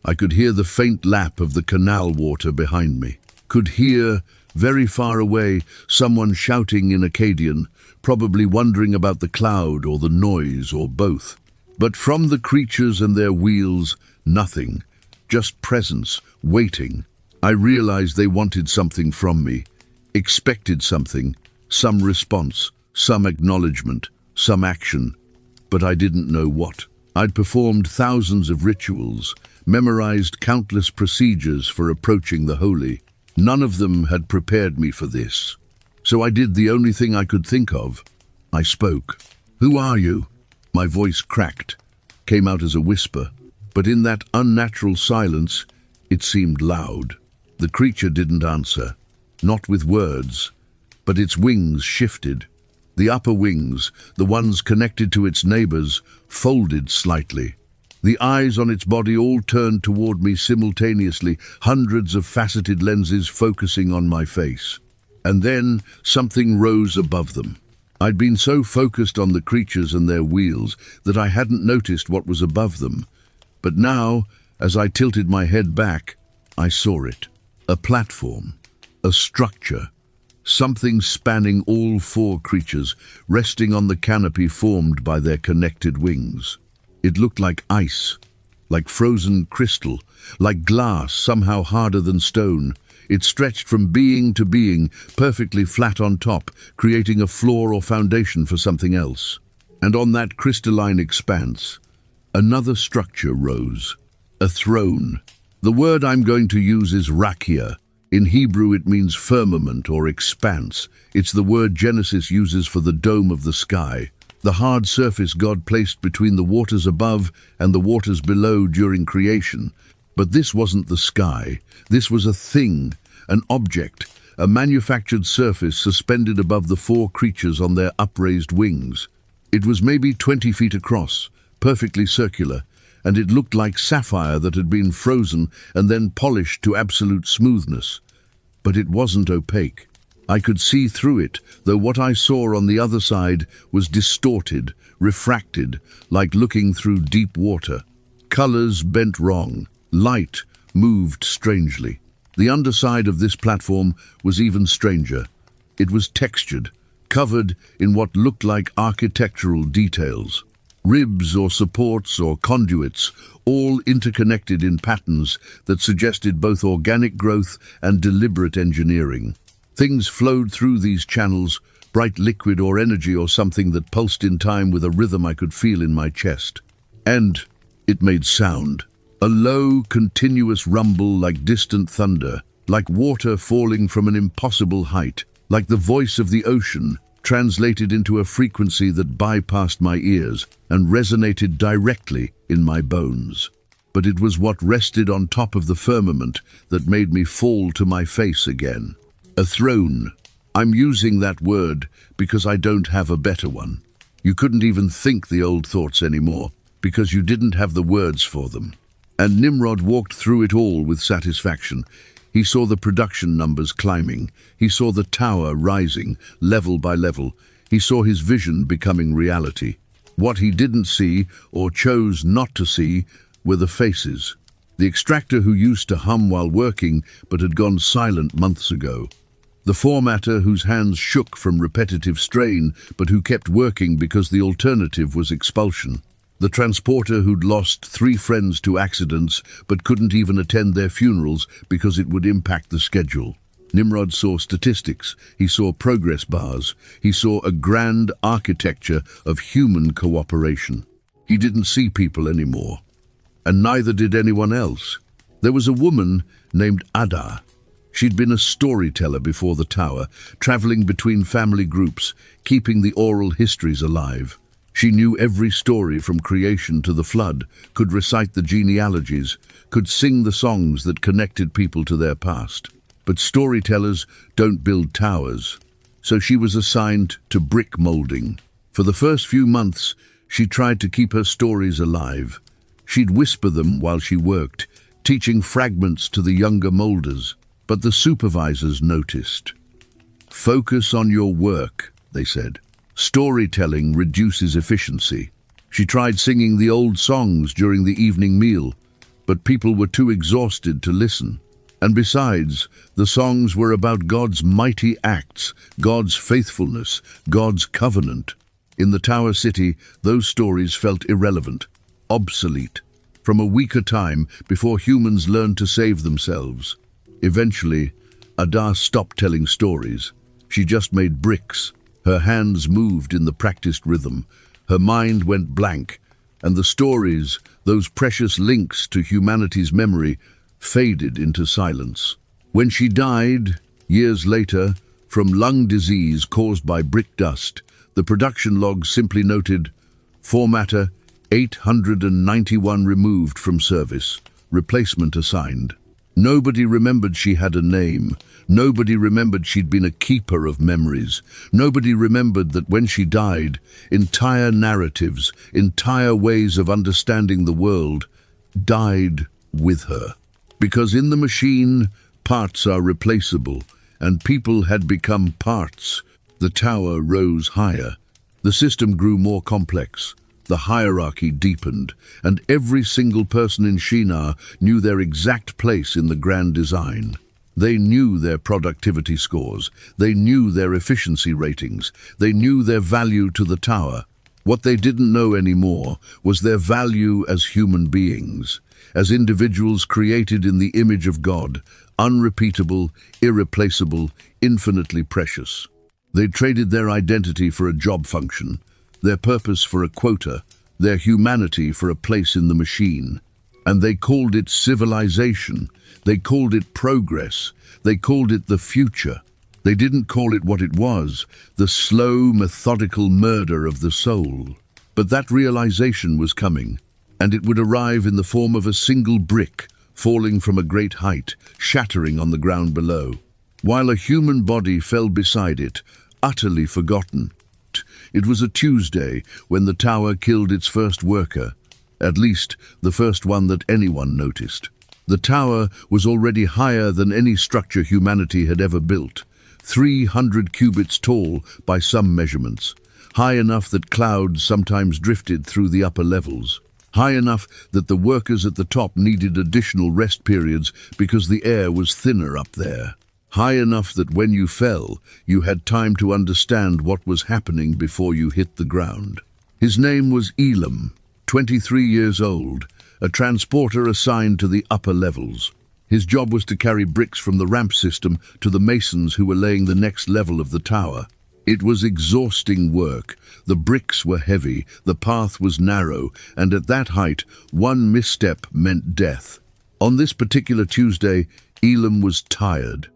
I could hear the faint lap of the canal water behind me. could hear, very far away, someone shouting in Akkadian, probably wondering about the cloud or the noise or both. But from the creatures and their wheels, nothing, just presence, waiting. I realized they wanted something from me, expected something, some response, some acknowledgement, some action, but I didn't know what. I'd performed thousands of rituals, memorized countless procedures for approaching the holy. None of them had prepared me for this. So I did the only thing I could think of. I spoke. "Who are you?" My voice cracked, came out as a whisper, but in that unnatural silence, it seemed loud. The creature didn't answer, not with words, but its wings shifted. The upper wings, the ones connected to its neighbors, folded slightly. The eyes on its body all turned toward me simultaneously, hundreds of faceted lenses focusing on my face. And then something rose above them. I'd been so focused on the creatures and their wheels that I hadn't noticed what was above them. But now, as I tilted my head back, I saw it. A platform, a structure, something spanning all four creatures, resting on the canopy formed by their connected wings. It looked like ice, like frozen crystal, like glass somehow harder than stone. It stretched from being to being, perfectly flat on top, creating a floor or foundation for something else. And on that crystalline expanse, another structure rose. A throne. The word I'm going to use is rakia. In Hebrew it means firmament or expanse. It's the word Genesis uses for the dome of the sky, the hard surface God placed between the waters above and the waters below during creation. But this wasn't the sky. This was a thing, an object, a manufactured surface suspended above the four creatures on their upraised wings. It was maybe 20 feet across, perfectly circular, and it looked like sapphire that had been frozen and then polished to absolute smoothness. But it wasn't opaque. I could see through it, though what I saw on the other side was distorted, refracted, like looking through deep water. Colors bent wrong. Light moved strangely. The underside of this platform was even stranger. It was textured, covered in what looked like architectural details. Ribs or supports or conduits, all interconnected in patterns that suggested both organic growth and deliberate engineering. Things flowed through these channels, bright liquid or energy or something that pulsed in time with a rhythm I could feel in my chest. And it made sound. A low, continuous rumble like distant thunder, like water falling from an impossible height, like the voice of the ocean, translated into a frequency that bypassed my ears and resonated directly in my bones. But it was what rested on top of the firmament that made me fall to my face again. A throne. I'm using that word because I don't have a better one. You couldn't even think the old thoughts anymore because you didn't have the words for them. And Nimrod walked through it all with satisfaction. He saw the production numbers climbing. He saw the tower rising, level by level. He saw his vision becoming reality. What he didn't see, or chose not to see, were the faces. The extractor who used to hum while working, but had gone silent months ago. The formatter whose hands shook from repetitive strain, but who kept working because the alternative was expulsion. The transporter who'd lost 3 friends to accidents but couldn't even attend their funerals because it would impact the schedule. Nimrod saw statistics, he saw progress bars, he saw a grand architecture of human cooperation. He didn't see people anymore, and neither did anyone else. There was a woman named Ada. She'd been a storyteller before the tower, traveling between family groups, keeping the oral histories alive. She knew every story from creation to the flood, could recite the genealogies, could sing the songs that connected people to their past. But storytellers don't build towers, so she was assigned to brick molding. For the first few months, she tried to keep her stories alive. She'd whisper them while she worked, teaching fragments to the younger molders. But the supervisors noticed. "Focus on your work," they said. "Storytelling reduces efficiency." She tried singing the old songs during the evening meal, but people were too exhausted to listen. And besides, the songs were about God's mighty acts, God's faithfulness, God's covenant. In the Tower City, those stories felt irrelevant, obsolete, from a weaker time before humans learned to save themselves. Eventually, Ada stopped telling stories. She just made bricks. Her hands moved in the practiced rhythm. Her mind went blank, and the stories, those precious links to humanity's memory, faded into silence. When she died, years later, from lung disease caused by brick dust, the production log simply noted, "Formatter 891 removed from service, replacement assigned." Nobody remembered she had a name. Nobody remembered she'd been a keeper of memories. Nobody remembered that when she died, entire narratives, entire ways of understanding the world, died with her. Because in the machine, parts are replaceable, and people had become parts. The tower rose higher. The system grew more complex. The hierarchy deepened, and every single person in Shinar knew their exact place in the grand design. They knew their productivity scores. They knew their efficiency ratings. They knew their value to the tower. What they didn't know anymore was their value as human beings, as individuals created in the image of God, unrepeatable, irreplaceable, infinitely precious. They traded their identity for a job function, their purpose for a quota, their humanity for a place in the machine. And they called it civilization. They called it progress. They called it the future. They didn't call it what it was, the slow, methodical murder of the soul. But that realization was coming, and it would arrive in the form of a single brick, falling from a great height, shattering on the ground below, while a human body fell beside it, utterly forgotten. It was a Tuesday when the tower killed its first worker, at least the first one that anyone noticed. The tower was already higher than any structure humanity had ever built, 300 cubits tall by some measurements, high enough that clouds sometimes drifted through the upper levels, high enough that the workers at the top needed additional rest periods because the air was thinner up there. High enough that when you fell, you had time to understand what was happening before you hit the ground. His name was Elam, 23 years old, a transporter assigned to the upper levels. His job was to carry bricks from the ramp system to the masons who were laying the next level of the tower. It was exhausting work. The bricks were heavy, the path was narrow, and at that height, one misstep meant death. On this particular Tuesday, Elam was tired.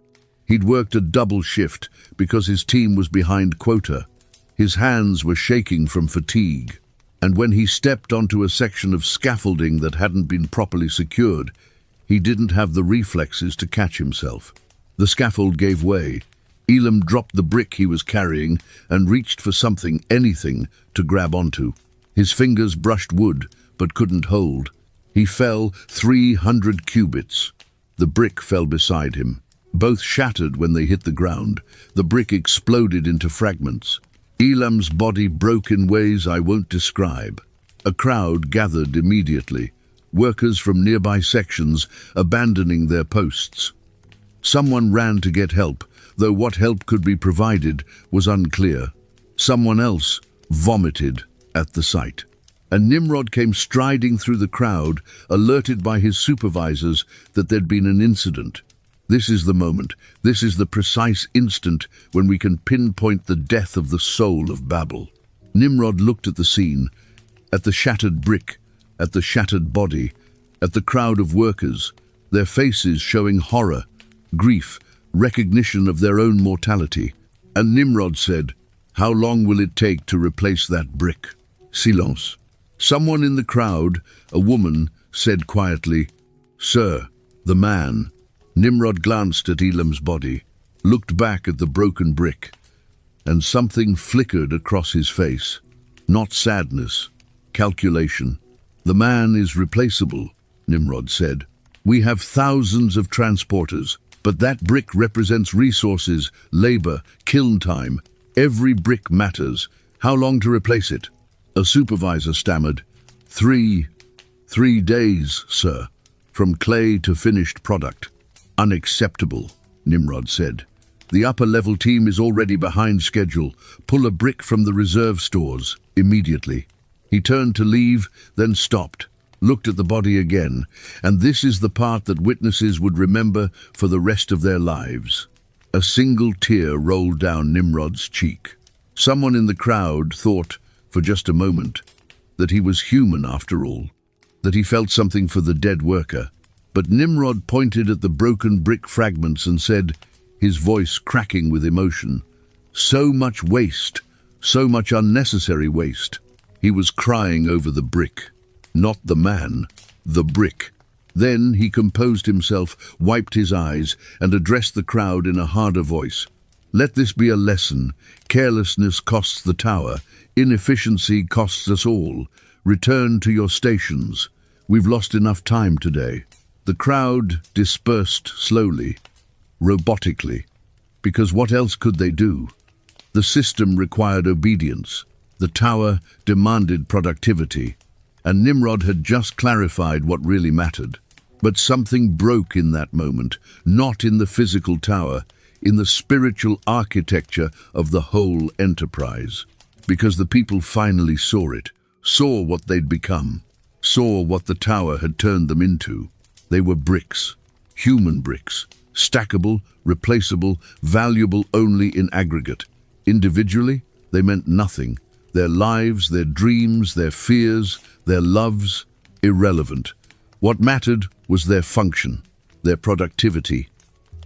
He'd worked a double shift because his team was behind quota. His hands were shaking from fatigue, and when he stepped onto a section of scaffolding that hadn't been properly secured, he didn't have the reflexes to catch himself. The scaffold gave way. Elam dropped the brick he was carrying and reached for something, anything, to grab onto. His fingers brushed wood, but couldn't hold. He fell 300 cubits. The brick fell beside him. Both shattered when they hit the ground. The brick exploded into fragments. Elam's body broke in ways I won't describe. A crowd gathered immediately, workers from nearby sections abandoning their posts. Someone ran to get help, though what help could be provided was unclear. Someone else vomited at the sight. And Nimrod came striding through the crowd, alerted by his supervisors that there'd been an incident. This is the moment, this is the precise instant when we can pinpoint the death of the soul of Babel. Nimrod looked at the scene, at the shattered brick, at the shattered body, at the crowd of workers, their faces showing horror, grief, recognition of their own mortality. And Nimrod said, "How long will it take to replace that brick?" Silence. Someone in the crowd, a woman, said quietly, "Sir, the man." Nimrod glanced at Elam's body, looked back at the broken brick, and something flickered across his face. Not sadness, calculation. "The man is replaceable," Nimrod said. "We have thousands of transporters, but that brick represents resources, labor, kiln time. Every brick matters. How long to replace it?" A supervisor stammered, Three days, sir, from clay to finished product." Unacceptable, Nimrod said. The upper-level team is already behind schedule. Pull a brick from the reserve stores, immediately. He turned to leave, then stopped, looked at the body again, and this is the part that witnesses would remember for the rest of their lives. A single tear rolled down Nimrod's cheek. Someone in the crowd thought, for just a moment, that he was human after all, that he felt something for the dead worker. But Nimrod pointed at the broken brick fragments and said, his voice cracking with emotion, "So much waste, so much unnecessary waste." He was crying over the brick, not the man, the brick. Then he composed himself, wiped his eyes, and addressed the crowd in a harder voice. "Let this be a lesson. Carelessness costs the tower. Inefficiency costs us all. Return to your stations. We've lost enough time today." The crowd dispersed slowly, robotically, because what else could they do? The system required obedience. The tower demanded productivity, and Nimrod had just clarified what really mattered. But something broke in that moment, not in the physical tower, in the spiritual architecture of the whole enterprise. Because the people finally saw it, saw what they'd become, saw what the tower had turned them into. They were bricks, human bricks, stackable, replaceable, valuable only in aggregate. Individually, they meant nothing. Their lives, their dreams, their fears, their loves, irrelevant. What mattered was their function, their productivity,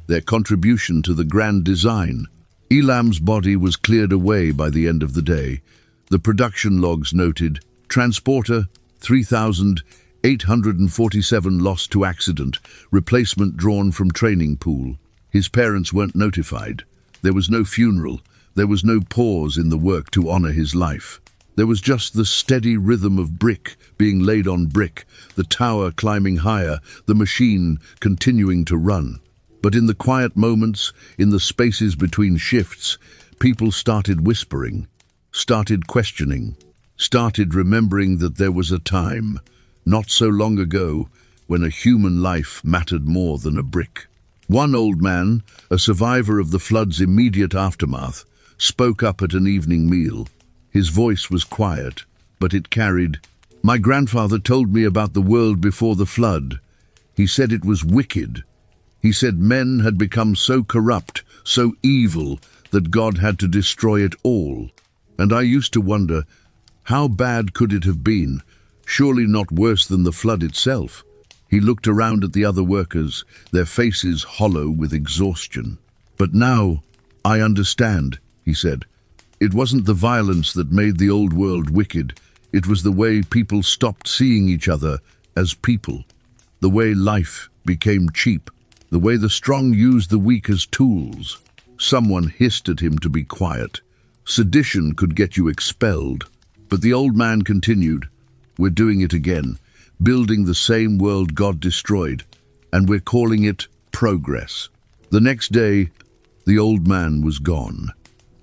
their contribution to the grand design. Elam's body was cleared away by the end of the day. The production logs noted, transporter 3,847 lost to accident, replacement drawn from training pool. His parents weren't notified. There was no funeral. There was no pause in the work to honor his life. There was just the steady rhythm of brick being laid on brick, the tower climbing higher, the machine continuing to run. But in the quiet moments, in the spaces between shifts, people started whispering, started questioning, started remembering that there was a time, not so long ago, when a human life mattered more than a brick. One old man, a survivor of the flood's immediate aftermath, spoke up at an evening meal. His voice was quiet, but it carried, "My grandfather told me about the world before the flood. He said it was wicked. He said men had become so corrupt, so evil, that God had to destroy it all. And I used to wonder, how bad could it have been? Surely not worse than the flood itself." He looked around at the other workers, their faces hollow with exhaustion. "But now, I understand," he said. "It wasn't the violence that made the old world wicked. It was the way people stopped seeing each other as people. The way life became cheap. The way the strong used the weak as tools." Someone hissed at him to be quiet. Sedition could get you expelled. But the old man continued, "We're doing it again, building the same world God destroyed, and we're calling it progress." The next day, the old man was gone.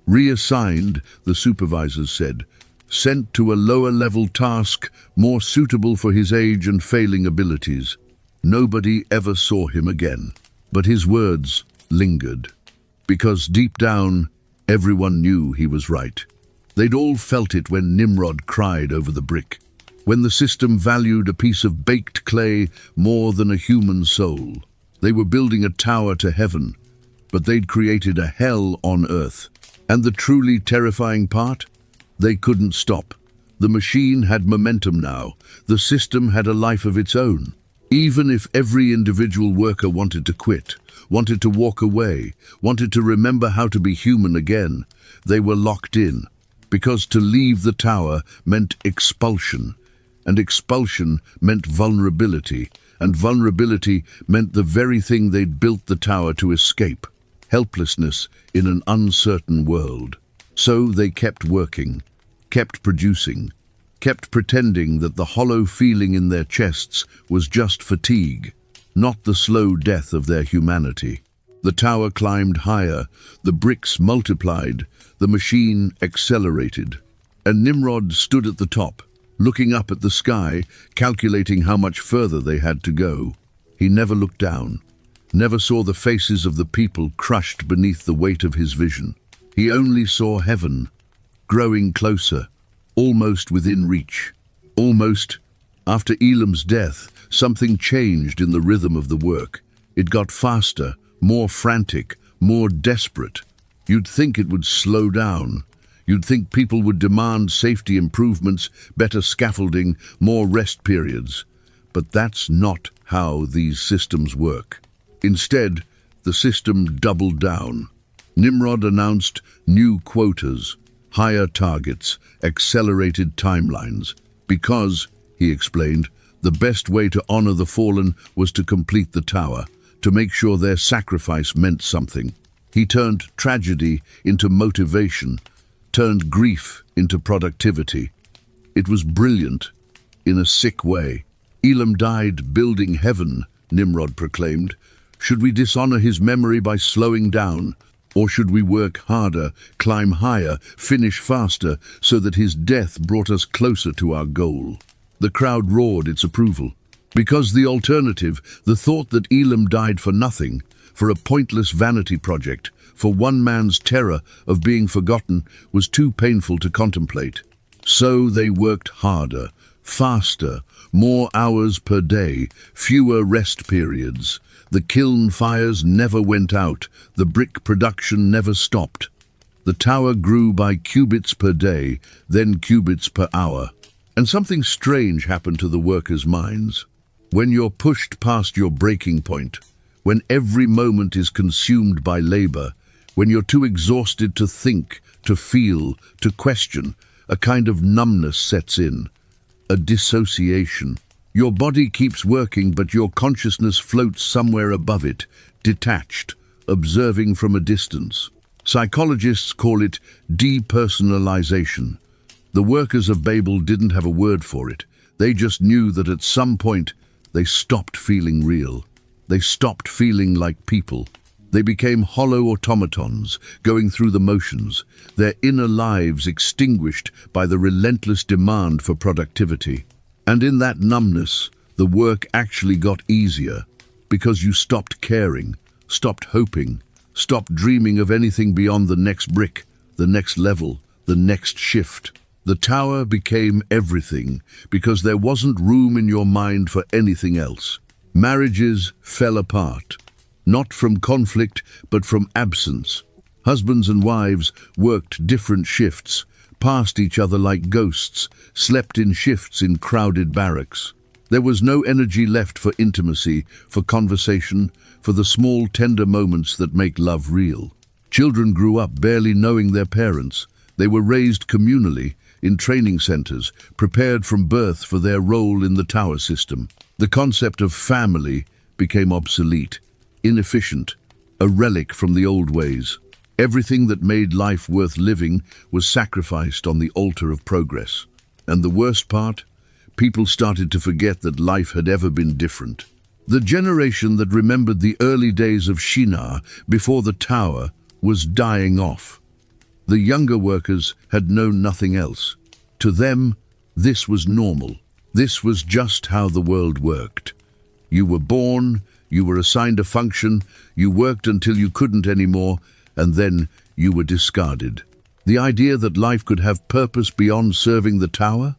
Reassigned, the supervisors said, sent to a lower-level task more suitable for his age and failing abilities. Nobody ever saw him again. But his words lingered, because deep down, everyone knew he was right. They'd all felt it when Nimrod cried over the brick, when the system valued a piece of baked clay more than a human soul. They were building a tower to heaven, but they'd created a hell on earth. And the truly terrifying part? They couldn't stop. The machine had momentum now. The system had a life of its own. Even if every individual worker wanted to quit, wanted to walk away, wanted to remember how to be human again, they were locked in. Because to leave the tower meant expulsion, and expulsion meant vulnerability, and vulnerability meant the very thing they'd built the tower to escape. Helplessness in an uncertain world. So they kept working, kept producing, kept pretending that the hollow feeling in their chests was just fatigue, not the slow death of their humanity. The tower climbed higher, the bricks multiplied, the machine accelerated, and Nimrod stood at the top, looking up at the sky, calculating how much further they had to go. He never looked down. never saw the faces of the people crushed beneath the weight of his vision. He only saw heaven, growing closer, almost within reach. Almost. After Elam's death, something changed in the rhythm of the work. It got faster, more frantic, more desperate. You'd think it would slow down. You'd think people would demand safety improvements, better scaffolding, more rest periods. But that's not how these systems work. Instead, the system doubled down. Nimrod announced new quotas, higher targets, accelerated timelines. Because, he explained, the best way to honor the fallen was to complete the tower, to make sure their sacrifice meant something. He turned tragedy into motivation, turned grief into productivity. It was brilliant, in a sick way. Elam died building heaven, Nimrod proclaimed. Should we dishonor his memory by slowing down? Or should we work harder, climb higher, finish faster, so that his death brought us closer to our goal? The crowd roared its approval. Because the alternative, the thought that Elam died for nothing, for a pointless vanity project, for one man's terror of being forgotten, was too painful to contemplate. So they worked harder, faster, more hours per day, fewer rest periods. The kiln fires never went out, the brick production never stopped. The tower grew by cubits per day, then cubits per hour. And something strange happened to the workers' minds. When you're pushed past your breaking point, when every moment is consumed by labor, when you're too exhausted to think, to feel, to question, a kind of numbness sets in, a dissociation. Your body keeps working, but your consciousness floats somewhere above it, detached, observing from a distance. Psychologists call it depersonalization. The workers of Babel didn't have a word for it. They just knew that at some point they stopped feeling real. They stopped feeling like people. They became hollow automatons, going through the motions, their inner lives extinguished by the relentless demand for productivity. And in that numbness, the work actually got easier, because you stopped caring, stopped hoping, stopped dreaming of anything beyond the next brick, the next level, the next shift. The tower became everything, because there wasn't room in your mind for anything else. Marriages fell apart, not from conflict, but from absence. Husbands and wives worked different shifts, passed each other like ghosts, slept in shifts in crowded barracks. There was no energy left for intimacy, for conversation, for the small tender moments that make love real. Children grew up barely knowing their parents. They were raised communally, in training centers, prepared from birth for their role in the tower system. The concept of family became obsolete, inefficient, a relic from the old ways. Everything that made life worth living was sacrificed on the altar of progress. And the worst part? People started to forget that life had ever been different. The generation that remembered the early days of Shinar before the tower was dying off. The younger workers had known nothing else. To them, this was normal. This was just how the world worked. You were born, you were assigned a function, you worked until you couldn't anymore, and then you were discarded. The idea that life could have purpose beyond serving the tower?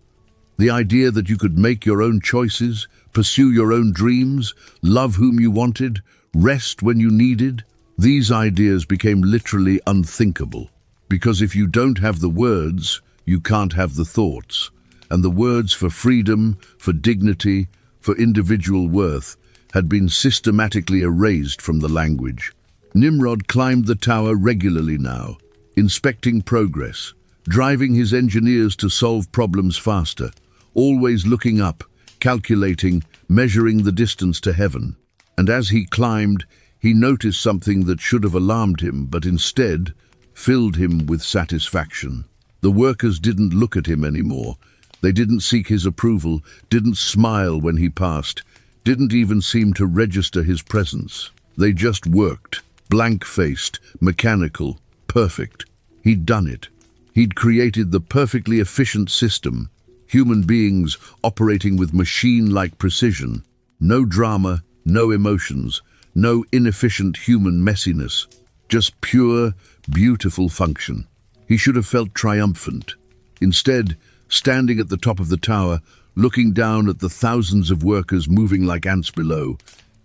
The idea that you could make your own choices, pursue your own dreams, love whom you wanted, rest when you needed? These ideas became literally unthinkable. Because if you don't have the words, you can't have the thoughts. And the words for freedom, for dignity, for individual worth had been systematically erased from the language. Nimrod climbed the tower regularly now, inspecting progress, driving his engineers to solve problems faster, always looking up, calculating, measuring the distance to heaven. And as he climbed, he noticed something that should have alarmed him, but instead filled him with satisfaction. The workers didn't look at him anymore. They didn't seek his approval, didn't smile when he passed, didn't even seem to register his presence. They just worked, blank-faced, mechanical, perfect. He'd done it. He'd created the perfectly efficient system, human beings operating with machine-like precision. No drama, no emotions, no inefficient human messiness, just pure, beautiful function. He should have felt triumphant. Instead, standing at the top of the tower, looking down at the thousands of workers moving like ants below,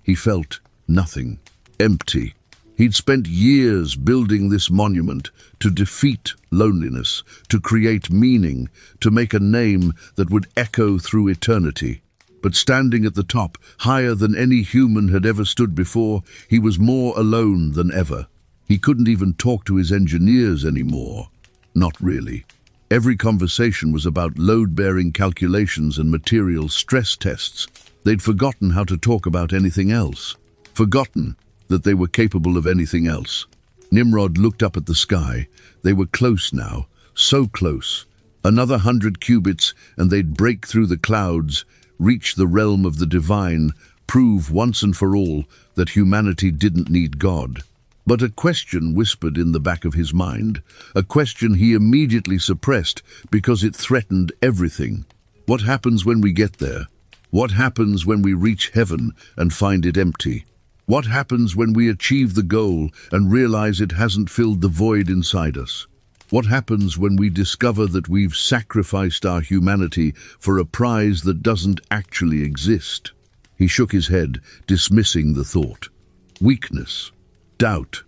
he felt nothing, empty. He'd spent years building this monument to defeat loneliness, to create meaning, to make a name that would echo through eternity. But standing at the top, higher than any human had ever stood before, he was more alone than ever. He couldn't even talk to his engineers anymore. Not really. Every conversation was about load-bearing calculations and material stress tests. They'd forgotten how to talk about anything else. Forgotten that they were capable of anything else. Nimrod looked up at the sky. They were close now, so close. Another 100 cubits and they'd break through the clouds, reach the realm of the divine, prove once and for all that humanity didn't need God. But a question whispered in the back of his mind, a question he immediately suppressed because it threatened everything. What happens when we get there? What happens when we reach heaven and find it empty? What happens when we achieve the goal and realize it hasn't filled the void inside us? What happens when we discover that we've sacrificed our humanity for a prize that doesn't actually exist? He shook his head, dismissing the thought. Weakness. Doubt.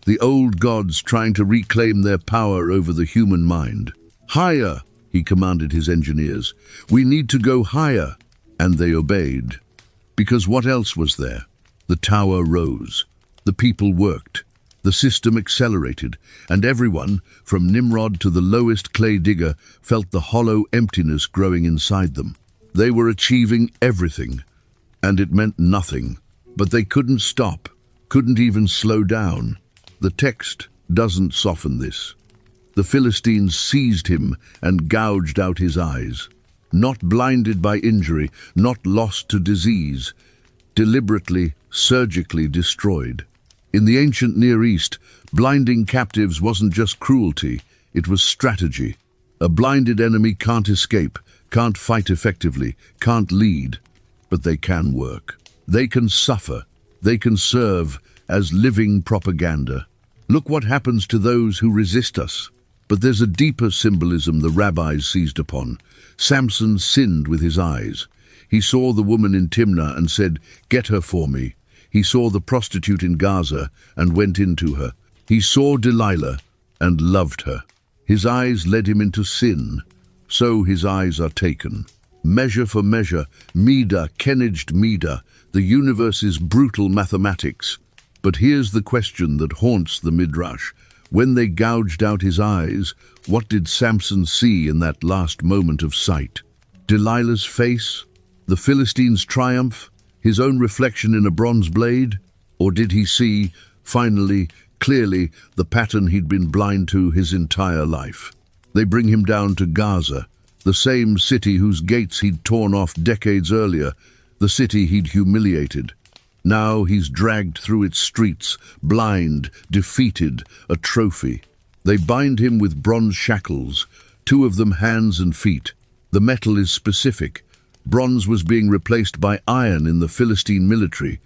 The old gods trying to reclaim their power over the human mind. Higher, he commanded his engineers. We need to go higher. And they obeyed. Because what else was there? The tower rose. The people worked. The system accelerated. And everyone, from Nimrod to the lowest clay digger, felt the hollow emptiness growing inside them. They were achieving everything. And it meant nothing. But they couldn't stop. Couldn't even slow down. The text doesn't soften this. The Philistines seized him and gouged out his eyes. Not blinded by injury, not lost to disease, deliberately, surgically destroyed. In the ancient Near East, blinding captives wasn't just cruelty, it was strategy. A blinded enemy can't escape, can't fight effectively, can't lead, but they can work. They can suffer. They can serve as living propaganda. Look what happens to those who resist us. But there's a deeper symbolism the rabbis seized upon. Samson sinned with his eyes. He saw the woman in Timnah and said, "Get her for me." He saw the prostitute in Gaza and went into her. He saw Delilah and loved her. His eyes led him into sin. So his eyes are taken. Measure for measure, Mida, keneged Mida, the universe's brutal mathematics. But here's the question that haunts the Midrash. When they gouged out his eyes, what did Samson see in that last moment of sight? Delilah's face? The Philistine's triumph? His own reflection in a bronze blade? Or did he see, finally, clearly, the pattern he'd been blind to his entire life? They bring him down to Gaza, the same city whose gates he'd torn off decades earlier, the city he'd humiliated. Now he's dragged through its streets, blind, defeated, a trophy. They bind him with bronze shackles, 2 of them hands and feet. The metal is specific. Bronze was being replaced by iron in the Philistine military,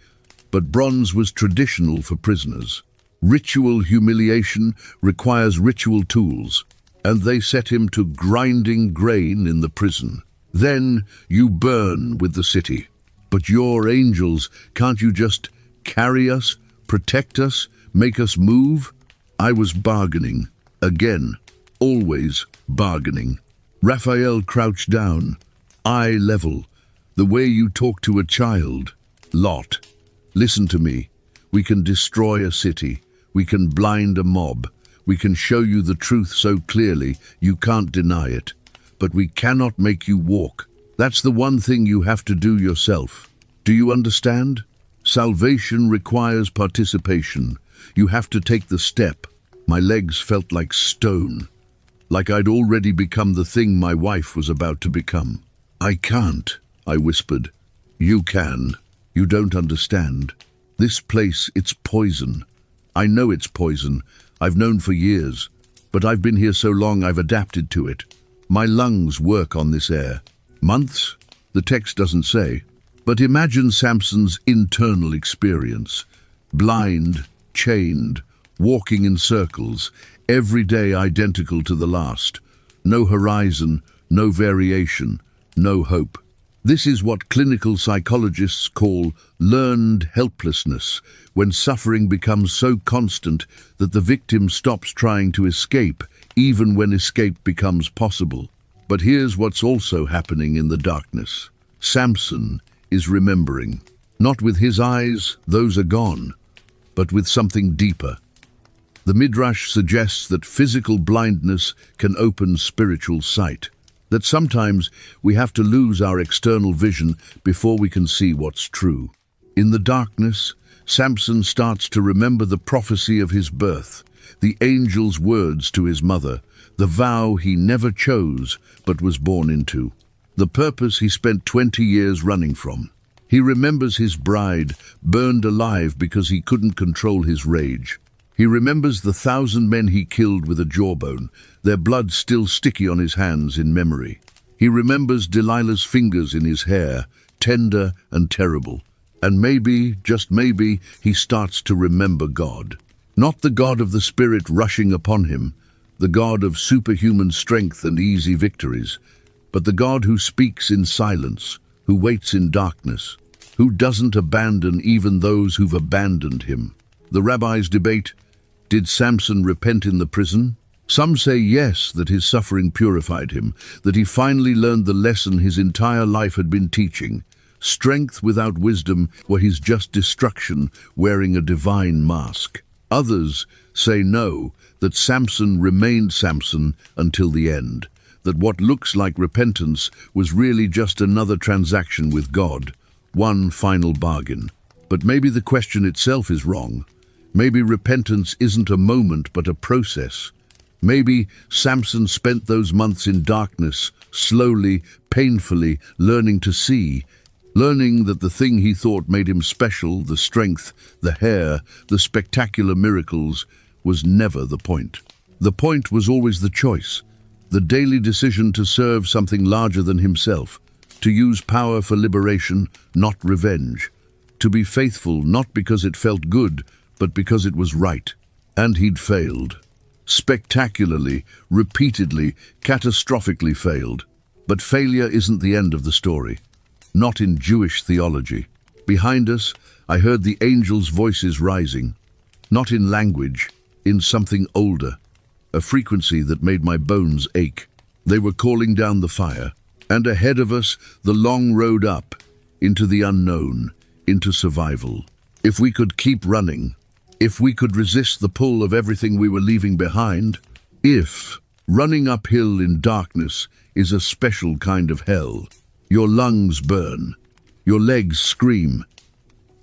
but bronze was traditional for prisoners. Ritual humiliation requires ritual tools, and they set him to grinding grain in the prison. Then you burn with the city. But you're angels, can't you just carry us, protect us, make us move? I was bargaining. Again, always bargaining. Raphael crouched down, eye level, the way you talk to a child. Lot, listen to me. We can destroy a city. We can blind a mob. We can show you the truth so clearly you can't deny it. But we cannot make you walk. That's the one thing you have to do yourself. Do you understand? Salvation requires participation. You have to take the step. My legs felt like stone, like I'd already become the thing my wife was about to become. I can't, I whispered. You can. You don't understand. This place, it's poison. I know it's poison. I've known for years. But I've been here so long I've adapted to it. My lungs work on this air. Months? The text doesn't say. But imagine Samson's internal experience. Blind, chained, walking in circles, every day identical to the last. No horizon, no variation, no hope. This is what clinical psychologists call learned helplessness, when suffering becomes so constant that the victim stops trying to escape, even when escape becomes possible. But here's what's also happening in the darkness. Samson is remembering. Not with his eyes, those are gone, but with something deeper. The Midrash suggests that physical blindness can open spiritual sight, that sometimes we have to lose our external vision before we can see what's true. In the darkness, Samson starts to remember the prophecy of his birth, the angel's words to his mother, the vow he never chose but was born into, the purpose he spent 20 years running from. He remembers his bride, burned alive because he couldn't control his rage. He remembers the 1,000 men he killed with a jawbone, their blood still sticky on his hands in memory. He remembers Delilah's fingers in his hair, tender and terrible. And maybe, just maybe, he starts to remember God. Not the God of the Spirit rushing upon him, the God of superhuman strength and easy victories, but the God who speaks in silence, who waits in darkness, who doesn't abandon even those who've abandoned him. The rabbis debate, did Samson repent in the prison? Some say yes, that his suffering purified him, that he finally learned the lesson his entire life had been teaching. Strength without wisdom, where he's just destruction wearing a divine mask. Others say no, that Samson remained Samson until the end, that what looks like repentance was really just another transaction with God, one final bargain. But maybe the question itself is wrong. Maybe repentance isn't a moment but a process. Maybe Samson spent those months in darkness, slowly, painfully learning to see, learning that the thing he thought made him special, the strength, the hair, the spectacular miracles, was never the point. The point was always the choice, the daily decision to serve something larger than himself, to use power for liberation, not revenge, to be faithful not because it felt good, but because it was right. And he'd failed. Spectacularly, repeatedly, catastrophically failed. But failure isn't the end of the story. Not in Jewish theology. Behind us, I heard the angels' voices rising. Not in language, in something older. A frequency that made my bones ache. They were calling down the fire. And ahead of us, the long road up, into the unknown, into survival. If we could keep running, if we could resist the pull of everything we were leaving behind, if running uphill in darkness is a special kind of hell. Your lungs burn, your legs scream.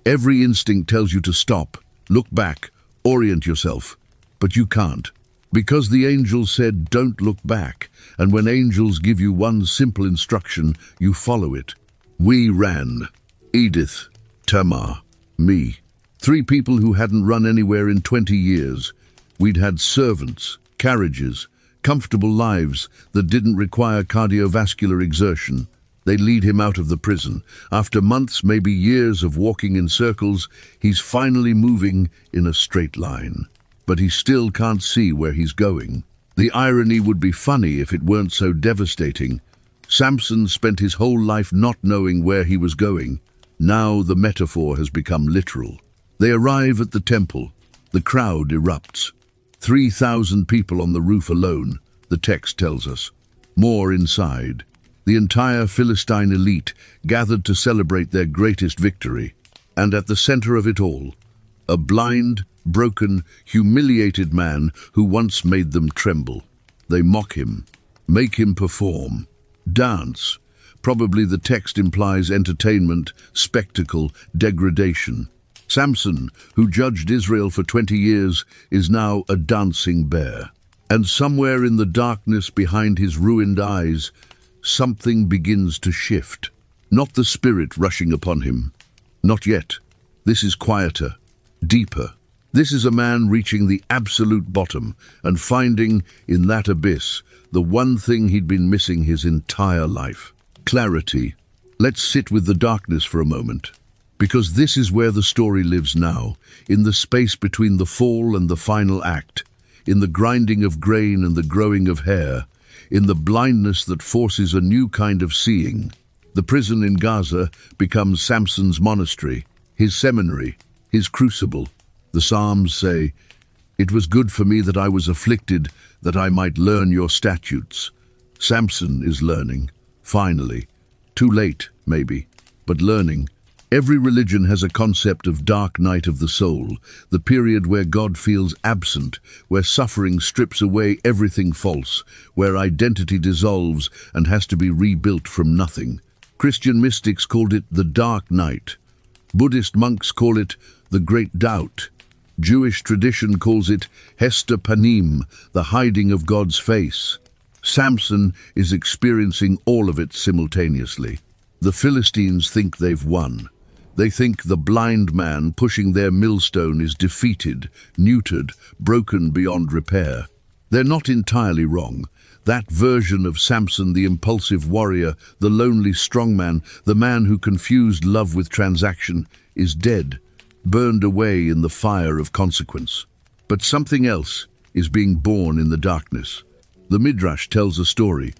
Every instinct tells you to stop, look back, orient yourself, but you can't. Because the angels said, don't look back, and when angels give you one simple instruction, you follow it. We ran. Edith, Tamar, me. 3 people who hadn't run anywhere in 20 years. We'd had servants, carriages, comfortable lives that didn't require cardiovascular exertion. They'd lead him out of the prison. After months, maybe years of walking in circles, he's finally moving in a straight line. But he still can't see where he's going. The irony would be funny if it weren't so devastating. Samson spent his whole life not knowing where he was going. Now the metaphor has become literal. They arrive at the temple. The crowd erupts. 3,000 people on the roof alone, the text tells us. More inside. The entire Philistine elite gathered to celebrate their greatest victory. And at the center of it all, a blind, broken, humiliated man who once made them tremble. They mock him, make him perform, dance. Probably the text implies entertainment, spectacle, degradation. Samson, who judged Israel for 20 years, is now a dancing bear. And somewhere in the darkness behind his ruined eyes, something begins to shift. Not the spirit rushing upon him. Not yet. This is quieter, deeper. This is a man reaching the absolute bottom and finding, in that abyss, the one thing he'd been missing his entire life. Clarity. Let's sit with the darkness for a moment. Because this is where the story lives now, in the space between the fall and the final act, in the grinding of grain and the growing of hair, in the blindness that forces a new kind of seeing. The prison in Gaza becomes Samson's monastery, his seminary, his crucible. The Psalms say, "It was good for me that I was afflicted, that I might learn your statutes." Samson is learning, finally. Too late, maybe, but learning. Every religion has a concept of dark night of the soul, the period where God feels absent, where suffering strips away everything false, where identity dissolves and has to be rebuilt from nothing. Christian mystics called it the dark night. Buddhist monks call it the great doubt. Jewish tradition calls it Hester Panim, the hiding of God's face. Samson is experiencing all of it simultaneously. The Philistines think they've won. They think the blind man pushing their millstone is defeated, neutered, broken beyond repair. They're not entirely wrong. That version of Samson, the impulsive warrior, the lonely strongman, the man who confused love with transaction, is dead, burned away in the fire of consequence. But something else is being born in the darkness. The Midrash tells a story.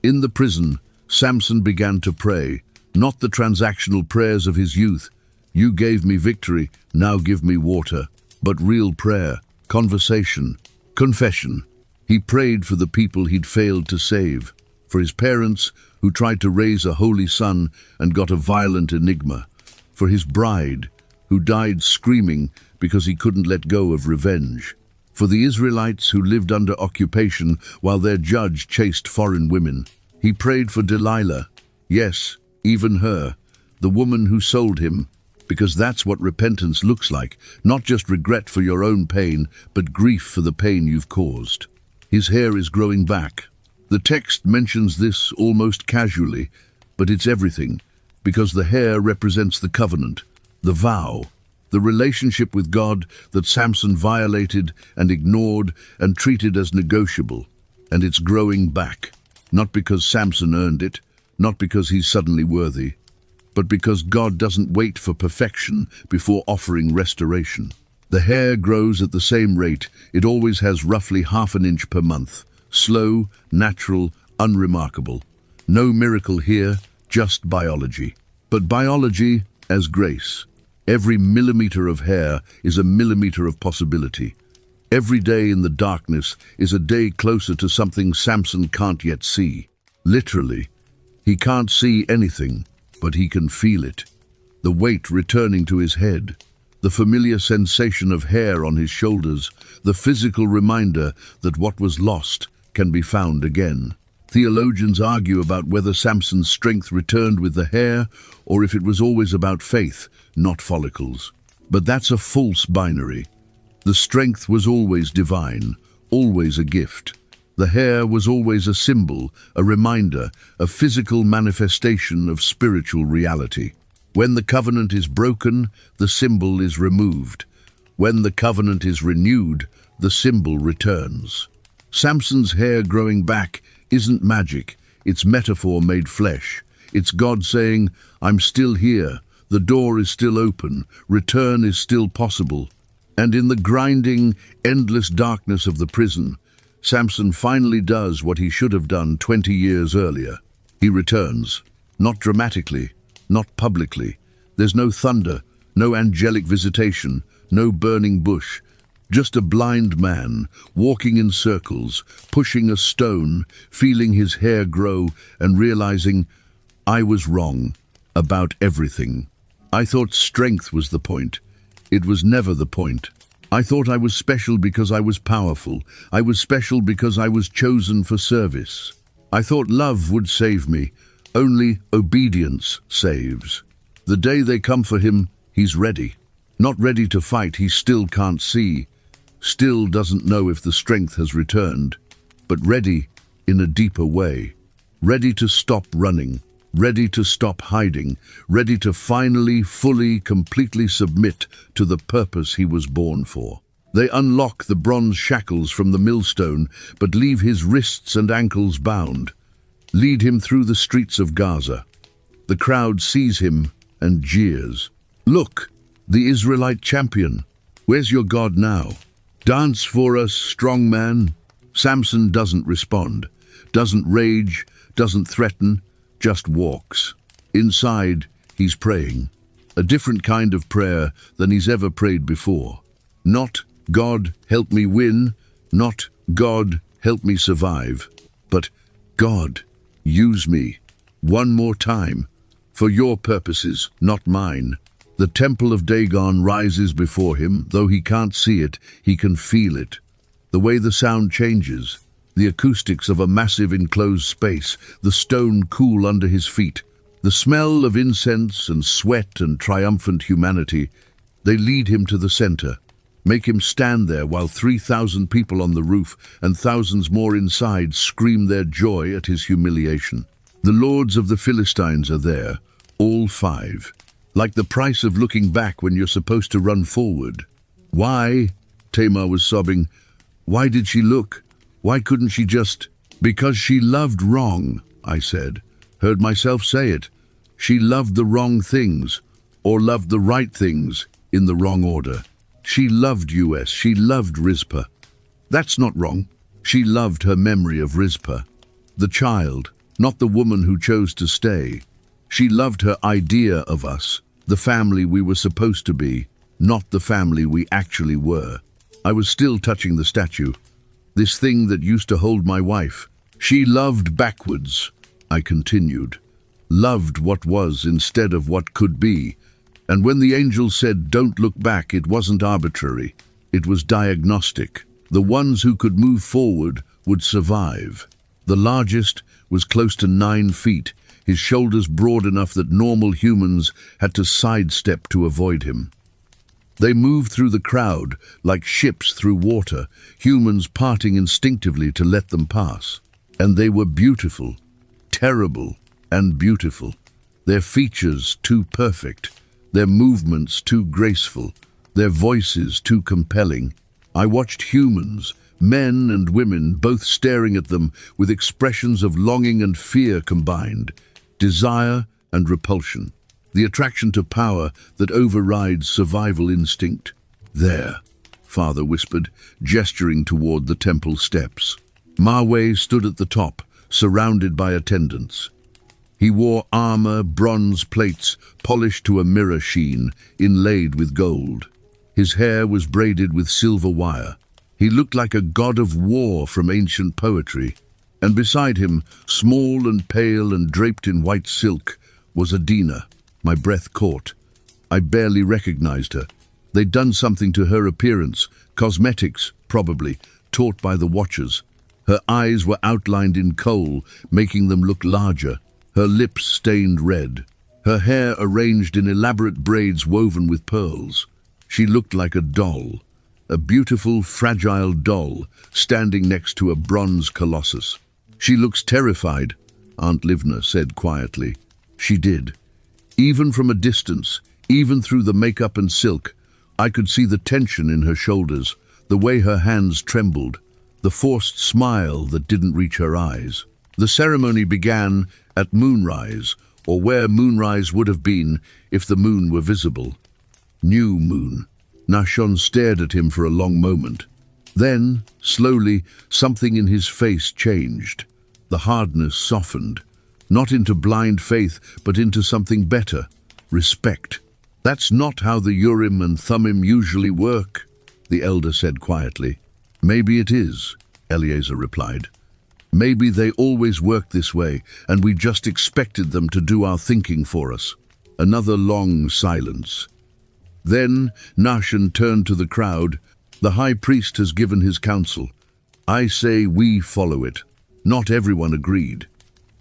In the prison, Samson began to pray, not the transactional prayers of his youth, "You gave me victory, now give me water," but real prayer, conversation, confession. He prayed for the people he'd failed to save, for his parents who tried to raise a holy son and got a violent enigma, for his bride who died screaming because he couldn't let go of revenge, for the Israelites who lived under occupation while their judge chased foreign women. He prayed for Delilah, yes, even her, the woman who sold him, because that's what repentance looks like, not just regret for your own pain, but grief for the pain you've caused. His hair is growing back. The text mentions this almost casually, but it's everything, because the hair represents the covenant, the vow, the relationship with God that Samson violated and ignored and treated as negotiable, and it's growing back, not because Samson earned it, not because he's suddenly worthy, but because God doesn't wait for perfection before offering restoration. The hair grows at the same rate. It always has roughly ½ an inch per month. Slow, natural, unremarkable. No miracle here, just biology. But biology as grace. Every millimeter of hair is a millimeter of possibility. Every day in the darkness is a day closer to something Samson can't yet see. Literally. He can't see anything, but he can feel it. The weight returning to his head, the familiar sensation of hair on his shoulders, the physical reminder that what was lost can be found again. Theologians argue about whether Samson's strength returned with the hair or if it was always about faith, not follicles. But that's a false binary. The strength was always divine, always a gift. The hair was always a symbol, a reminder, a physical manifestation of spiritual reality. When the covenant is broken, the symbol is removed. When the covenant is renewed, the symbol returns. Samson's hair growing back isn't magic, it's metaphor made flesh. It's God saying, "I'm still here, the door is still open, return is still possible." And in the grinding, endless darkness of the prison, Samson finally does what he should have done 20 years earlier. He returns, not dramatically, not publicly. There's no thunder, no angelic visitation, no burning bush. Just a blind man, walking in circles, pushing a stone, feeling his hair grow and realizing, "I was wrong about everything. I thought strength was the point. It was never the point. I thought I was special because I was powerful. I was special because I was chosen for service. I thought love would save me. Only obedience saves." The day they come for him, he's ready. Not ready to fight, he still can't see. Still doesn't know if the strength has returned. But ready in a deeper way. Ready to stop running. Ready to stop hiding. Ready to finally, fully, completely submit to the purpose he was born for. They unlock the bronze shackles from the millstone, but leave his wrists and ankles bound. Lead him through the streets of Gaza. The crowd sees him and jeers. Look, the Israelite champion. Where's your God now? Dance for us, strong man. Samson doesn't respond, doesn't rage, doesn't threaten, just walks. Inside, he's praying. A different kind of prayer than he's ever prayed before. Not, God, help me win. Not, God, help me survive. But, God, use me. One more time. For your purposes, not mine. The temple of Dagon rises before him. Though he can't see it, he can feel it. The way the sound changes, the acoustics of a massive enclosed space, the stone cool under his feet, the smell of incense and sweat and triumphant humanity, they lead him to the center, make him stand there while 3,000 people on the roof and thousands more inside scream their joy at his humiliation. The lords of the Philistines are there, all 5. Like the price of looking back when you're supposed to run forward. Why? Tamar was sobbing. Why did she look? Why couldn't she just... Because she loved wrong, I said. Heard myself say it. She loved the wrong things, or loved the right things in the wrong order. She loved US, she loved Rizpah. That's not wrong. She loved her memory of Rizpah. The child, not the woman who chose to stay. She loved her idea of us, the family we were supposed to be, not the family we actually were. I was still touching the statue, this thing that used to hold my wife. She loved backwards, I continued. Loved what was instead of what could be. And when the angel said, don't look back, it wasn't arbitrary. It was diagnostic. The ones who could move forward would survive. The largest was close to 9 feet, his shoulders broad enough that normal humans had to sidestep to avoid him. They moved through the crowd like ships through water, humans parting instinctively to let them pass. And they were beautiful, terrible and beautiful. Their features too perfect, their movements too graceful, their voices too compelling. I watched humans, men and women, both staring at them with expressions of longing and fear combined, desire and repulsion, the attraction to power that overrides survival instinct. There, Father whispered, gesturing toward the temple steps. Mawei stood at the top, surrounded by attendants. He wore armor, bronze plates, polished to a mirror sheen, inlaid with gold. His hair was braided with silver wire. He looked like a god of war from ancient poetry. And beside him, small and pale and draped in white silk, was Adina. My breath caught. I barely recognized her. They'd done something to her appearance, cosmetics, probably, taught by the Watchers. Her eyes were outlined in kohl, making them look larger. Her lips stained red. Her hair arranged in elaborate braids woven with pearls. She looked like a doll, a beautiful, fragile doll, standing next to a bronze colossus. She looks terrified, Aunt Livna said quietly. She did. Even from a distance, even through the makeup and silk, I could see the tension in her shoulders, the way her hands trembled, the forced smile that didn't reach her eyes. The ceremony began at moonrise, or where moonrise would have been if the moon were visible. New moon. Nahshon stared at him for a long moment. Then, slowly, something in his face changed. The hardness softened, not into blind faith, but into something better, respect. That's not how the Urim and Thummim usually work, the elder said quietly. Maybe it is, Eliezer replied. Maybe they always work this way, and we just expected them to do our thinking for us. Another long silence. Then Nahshon turned to the crowd. The high priest has given his counsel. I say we follow it. Not everyone agreed.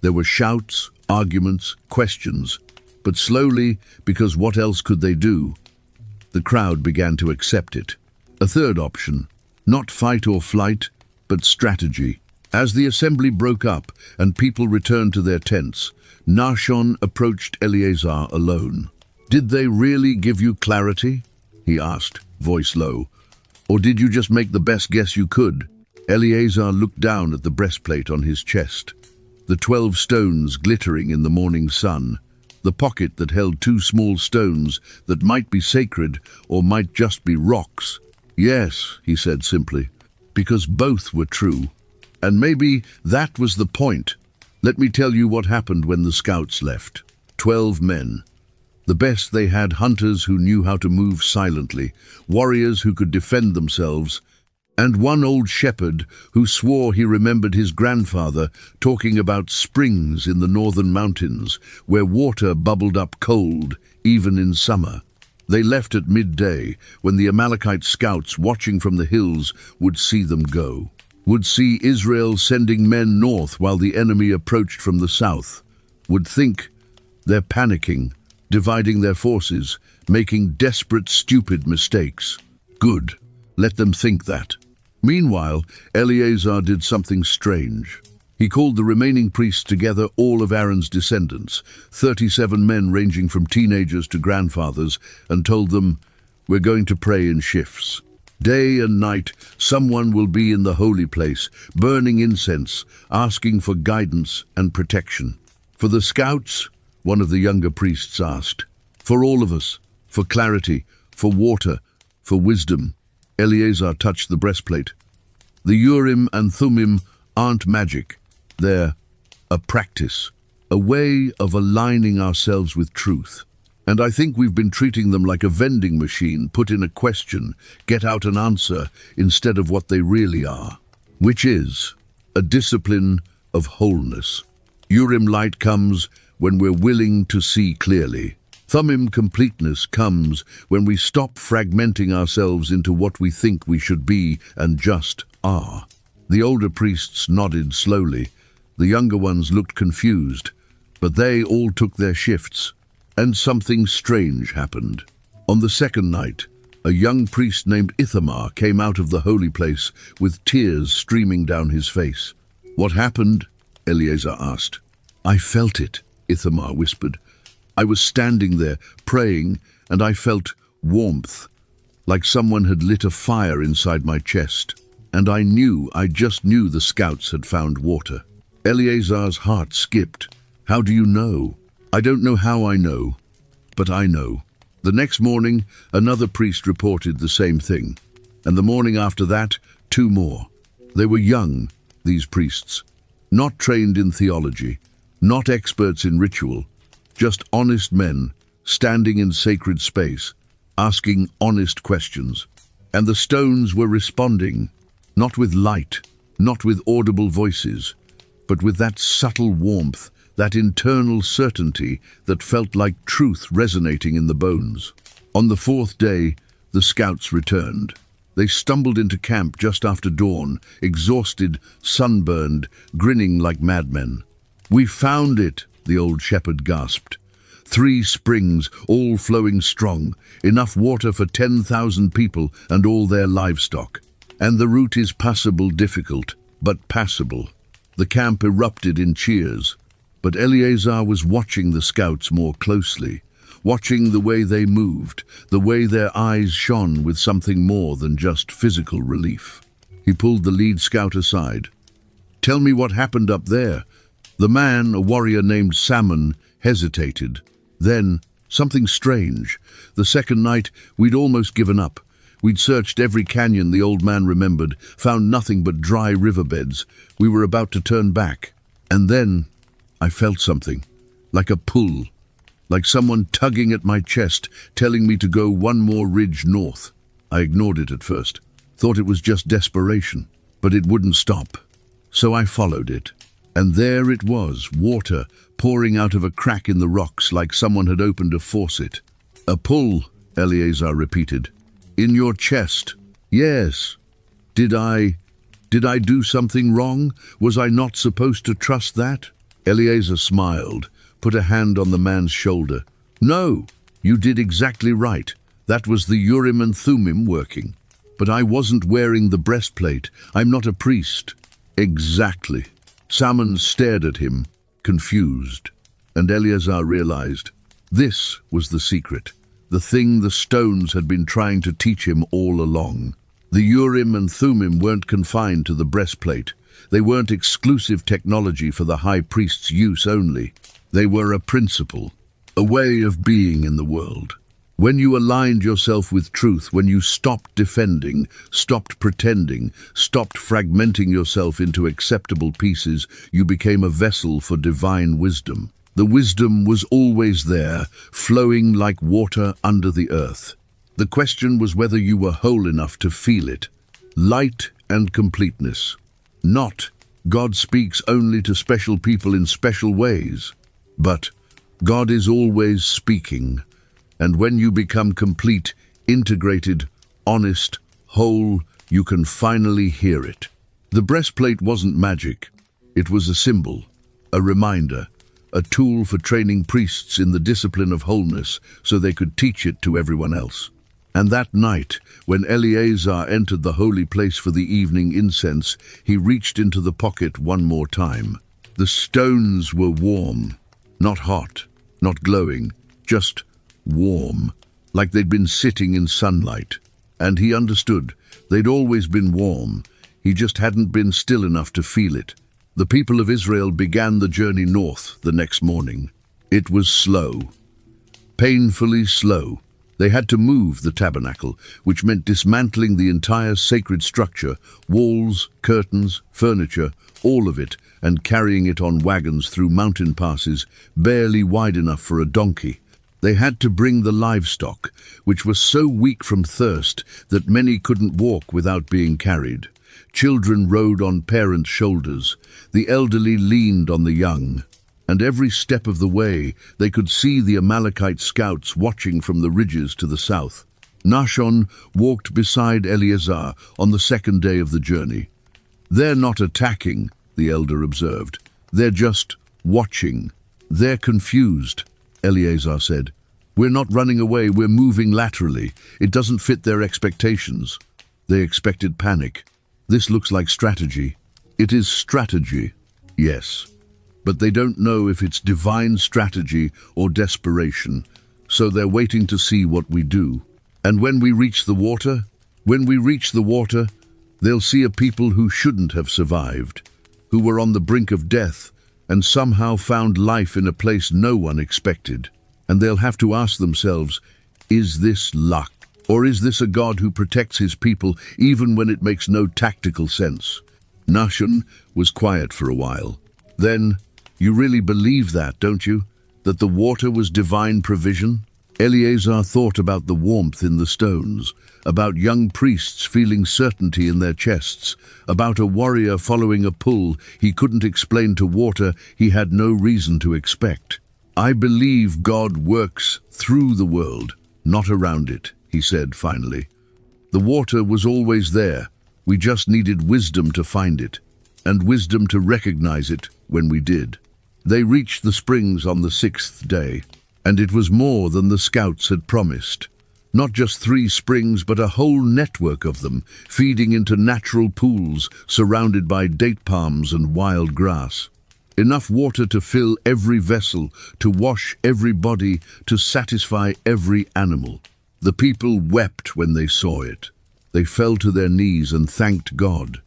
There were shouts, arguments, questions, but slowly, because what else could they do, the crowd began to accept it. A third option, not fight or flight, but strategy. As the assembly broke up and people returned to their tents, Nahshon approached Eleazar alone. Did they really give you clarity? He asked, voice low. Or did you just make the best guess you could? Eleazar looked down at the breastplate on his chest, the 12 stones glittering in the morning sun. the pocket that held two small stones that might be sacred or might just be rocks. Yes, he said simply, because both were true. And maybe that was the point. Let me tell you what happened when the scouts left. 12 men. The best they had: hunters who knew how to move silently, warriors who could defend themselves, and one old shepherd who swore he remembered his grandfather talking about springs in the northern mountains where water bubbled up cold, even in summer. They left at midday, when the Amalekite scouts watching from the hills would see them go, would see Israel sending men north while the enemy approached from the south, would think, they're panicking, dividing their forces, making desperate, stupid mistakes. Good, let them think that. Meanwhile, Eleazar did something strange. He called the remaining priests together, all of Aaron's descendants, 37 men ranging from teenagers to grandfathers, and told them, "We're going to pray in shifts. Day and night, someone will be in the holy place, burning incense, asking for guidance and protection." For the scouts, one of the younger priests asked. For all of us, for clarity, for water, for wisdom. Eleazar touched the breastplate. The Urim and Thummim aren't magic. They're a practice, a way of aligning ourselves with truth. And I think we've been treating them like a vending machine. Put in a question, get out an answer, instead of what they really are, which is a discipline of wholeness. Urim light comes when we're willing to see clearly. Thummim completeness comes when we stop fragmenting ourselves into what we think we should be and just are. The older priests nodded slowly. The younger ones looked confused, but they all took their shifts, and something strange happened. On the second night, a young priest named Ithamar came out of the holy place with tears streaming down his face. "What happened?" Eleazar asked. "I felt it," Ithamar whispered. "I was standing there, praying, and I felt warmth, like someone had lit a fire inside my chest. And I just knew the scouts had found water." Eleazar's heart skipped. "How do you know?" "I don't know how I know, but I know." The next morning, another priest reported the same thing. And the morning after that, 2 more. They were young, these priests, not trained in theology, not experts in ritual, just honest men, standing in sacred space, asking honest questions. And the stones were responding, not with light, not with audible voices, but with that subtle warmth, that internal certainty that felt like truth resonating in the bones. On the 4th day, the scouts returned. They stumbled into camp just after dawn, exhausted, sunburned, grinning like madmen. "We found it," the old shepherd gasped. 3 springs, all flowing strong, enough water for 10,000 people and all their livestock. And the route is passable, difficult, but passable. The camp erupted in cheers, but Eleazar was watching the scouts more closely, watching the way they moved, the way their eyes shone with something more than just physical relief. He pulled the lead scout aside. "Tell me what happened up there." The man, a warrior named Salmon, hesitated. Then, something strange. The second night, we'd almost given up. We'd searched every canyon the old man remembered, found nothing but dry riverbeds. We were about to turn back. And then, I felt something, like a pull, like someone tugging at my chest, telling me to go 1 more ridge north. I ignored it at first, thought it was just desperation, but it wouldn't stop. So I followed it. And there it was, water pouring out of a crack in the rocks like someone had opened a faucet. "A pull," Eleazar repeated. "In your chest." "Yes. Did I do something wrong? Was I not supposed to trust that?" Eleazar smiled, put a hand on the man's shoulder. "No, you did exactly right. That was the Urim and Thummim working. But I wasn't wearing the breastplate. I'm not a priest." "Exactly." Salmon stared at him, confused, and Eleazar realized this was the secret, the thing the stones had been trying to teach him all along. The Urim and Thummim weren't confined to the breastplate. They weren't exclusive technology for the high priest's use only. They were a principle, a way of being in the world. When you aligned yourself with truth, when you stopped defending, stopped pretending, stopped fragmenting yourself into acceptable pieces, you became a vessel for divine wisdom. The wisdom was always there, flowing like water under the earth. The question was whether you were whole enough to feel it. Light and completeness. Not, God speaks only to special people in special ways, but God is always speaking. And when you become complete, integrated, honest, whole, you can finally hear it. The breastplate wasn't magic. It was a symbol, a reminder, a tool for training priests in the discipline of wholeness so they could teach it to everyone else. And that night, when Eleazar entered the holy place for the evening incense, he reached into the pocket one more time. The stones were warm, not hot, not glowing, just warm, like they'd been sitting in sunlight. And he understood, they'd always been warm, he just hadn't been still enough to feel it. The people of Israel began the journey north the next morning. It was slow, painfully slow. They had to move the tabernacle, which meant dismantling the entire sacred structure, walls, curtains, furniture, all of it, and carrying it on wagons through mountain passes, barely wide enough for a donkey. They had to bring the livestock, which were so weak from thirst that many couldn't walk without being carried. Children rode on parents' shoulders, the elderly leaned on the young. And every step of the way, they could see the Amalekite scouts watching from the ridges to the south. Nahshon walked beside Eleazar on the second day of the journey. "They're not attacking," the elder observed. "They're just watching. They're confused," Eleazar said. "We're not running away, we're moving laterally. It doesn't fit their expectations." They expected panic. "This looks like strategy." "It is strategy, yes. But they don't know if it's divine strategy or desperation, so they're waiting to see what we do. And when we reach the water, they'll see a people who shouldn't have survived, who were on the brink of death and somehow found life in a place no one expected. And they'll have to ask themselves, is this luck? Or is this a God who protects his people even when it makes no tactical sense?" Nahshon was quiet for a while. Then, "You really believe that, don't you? That the water was divine provision?" Eleazar thought about the warmth in the stones, about young priests feeling certainty in their chests, about a warrior following a pull he couldn't explain to water he had no reason to expect. "I believe God works through the world, not around it," he said finally. "The water was always there. We just needed wisdom to find it, and wisdom to recognize it when we did." They reached the springs on the 6th day, and it was more than the scouts had promised. Not just 3 springs, but a whole network of them, feeding into natural pools surrounded by date palms and wild grass. Enough water to fill every vessel, to wash every body, to satisfy every animal. The people wept when they saw it. They fell to their knees and thanked God.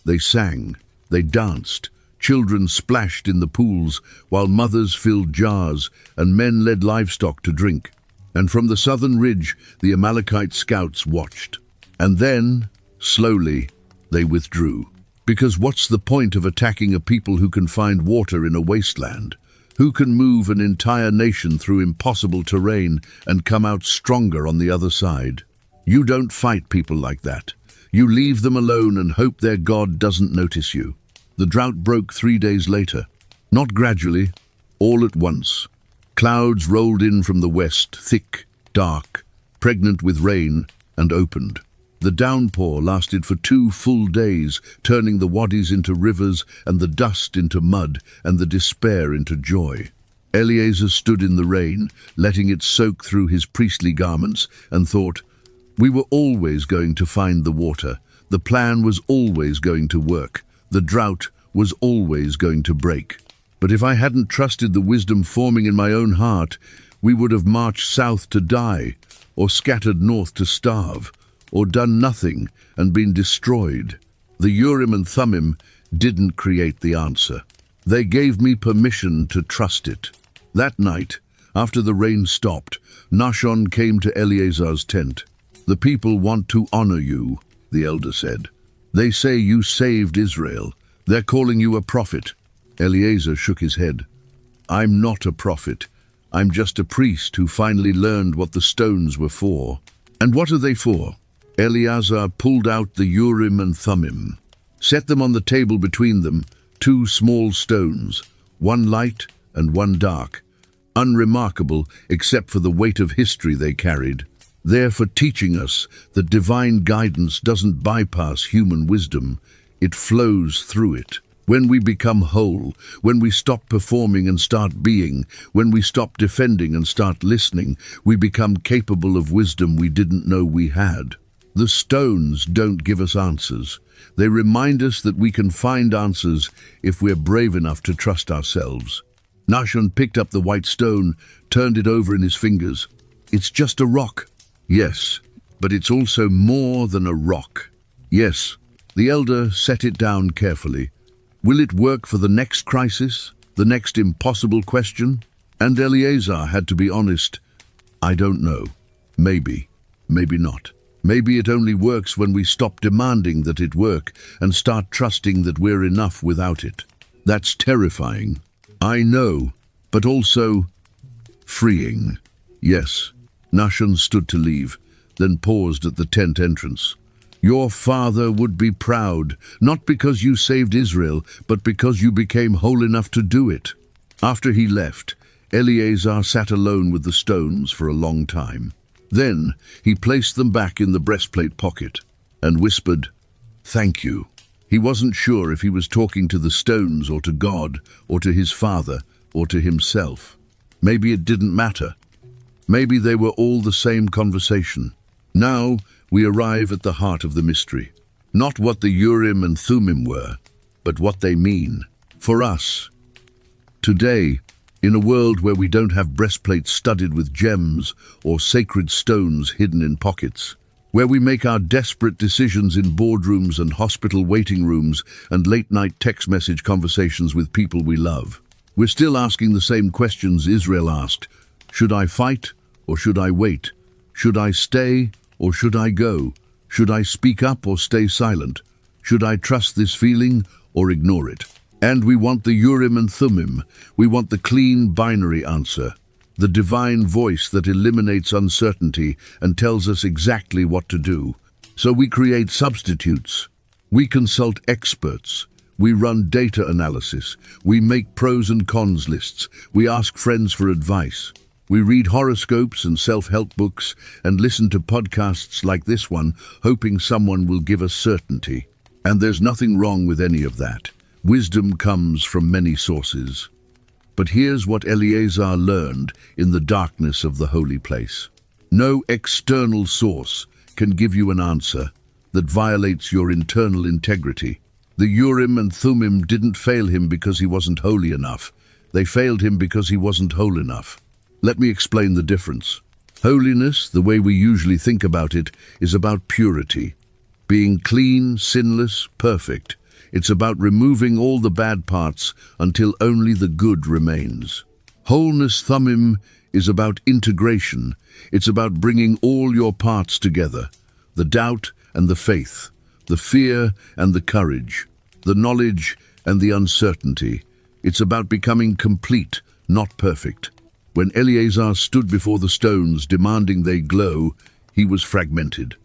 They sang, they danced. Children splashed in the pools, while mothers filled jars and men led livestock to drink. And from the southern ridge, the Amalekite scouts watched. And then, slowly, they withdrew. Because what's the point of attacking a people who can find water in a wasteland? Who can move an entire nation through impossible terrain and come out stronger on the other side? You don't fight people like that. You leave them alone and hope their God doesn't notice you. The drought broke 3 days later. Not gradually, all at once. Clouds rolled in from the west, thick, dark, pregnant with rain, and opened. The downpour lasted for 2 full days, turning the wadis into rivers and the dust into mud and the despair into joy. Eleazar stood in the rain, letting it soak through his priestly garments, and thought, "We were always going to find the water. The plan was always going to work. The drought was always going to break. But if I hadn't trusted the wisdom forming in my own heart, we would have marched south to die, or scattered north to starve, or done nothing and been destroyed. The Urim and Thummim didn't create the answer. They gave me permission to trust it." That night, After the rain stopped, Nahshon came to Eleazar's tent. "The people want to honor you," the elder said. "They say you saved Israel. They're calling you a prophet." Eleazar shook his head. "I'm not a prophet. I'm just a priest who finally learned what the stones were for." "And what are they for?" Eleazar pulled out the Urim and Thummim. "Set them on the table between them, 2 small stones, one light and one dark. Unremarkable except for the weight of history they carried. They're for teaching us that divine guidance doesn't bypass human wisdom, it flows through it. When we become whole, when we stop performing and start being, when we stop defending and start listening, we become capable of wisdom we didn't know we had. The stones don't give us answers. They remind us that we can find answers if we're brave enough to trust ourselves." Nahshon picked up the white stone, turned it over in his fingers. "It's just a rock." "Yes, but it's also more than a rock." "Yes." The elder set it down carefully. "Will it work for the next crisis, the next impossible question?" And Eleazar had to be honest. "I don't know. Maybe. Maybe not. Maybe it only works when we stop demanding that it work and start trusting that we're enough without it." That's terrifying. I know, but also freeing. "Yes." Nahshon stood to leave, then paused at the tent entrance. "Your father would be proud, not because you saved Israel, but because you became whole enough to do it." After he left, Eleazar sat alone with the stones for a long time. Then he placed them back in the breastplate pocket and whispered, "Thank you." He wasn't sure if he was talking to the stones or to God or to his father or to himself. Maybe it didn't matter. Maybe they were all the same conversation. Now we arrive at the heart of the mystery. Not what the Urim and Thummim were, but what they mean for us. Today, in a world where we don't have breastplates studded with gems or sacred stones hidden in pockets, where we make our desperate decisions in boardrooms and hospital waiting rooms and late-night text message conversations with people we love, we're still asking the same questions Israel asked. Should I fight or should I wait? Should I stay or should I go? Should I speak up or stay silent? Should I trust this feeling or ignore it? And we want the Urim and Thummim. We want the clean binary answer, the divine voice that eliminates uncertainty and tells us exactly what to do. So we create substitutes. We consult experts. We run data analysis. We make pros and cons lists. We ask friends for advice. We read horoscopes and self-help books and listen to podcasts like this one, hoping someone will give us certainty. And there's nothing wrong with any of that. Wisdom comes from many sources. But here's what Eleazar learned in the darkness of the holy place. No external source can give you an answer that violates your internal integrity. The Urim and Thummim didn't fail him because he wasn't holy enough. They failed him because he wasn't whole enough. Let me explain the difference. Holiness, the way we usually think about it, is about purity. Being clean, sinless, perfect. It's about removing all the bad parts until only the good remains. Wholeness, Thummim, is about integration. It's about bringing all your parts together. The doubt and the faith, the fear and the courage, the knowledge and the uncertainty. It's about becoming complete, not perfect. When Eleazar stood before the stones demanding they glow, he was fragmented.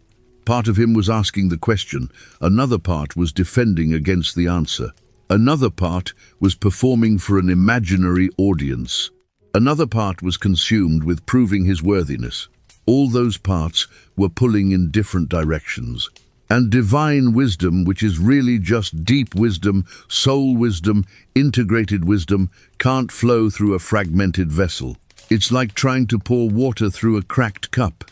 Part of him was asking the question, another part was defending against the answer. Another part was performing for an imaginary audience. Another part was consumed with proving his worthiness. All those parts were pulling in different directions. And divine wisdom, which is really just deep wisdom, soul wisdom, integrated wisdom, can't flow through a fragmented vessel. It's like trying to pour water through a cracked cup.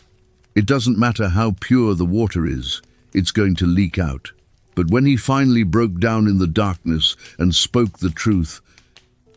It doesn't matter how pure the water is, it's going to leak out. But when he finally broke down in the darkness and spoke the truth,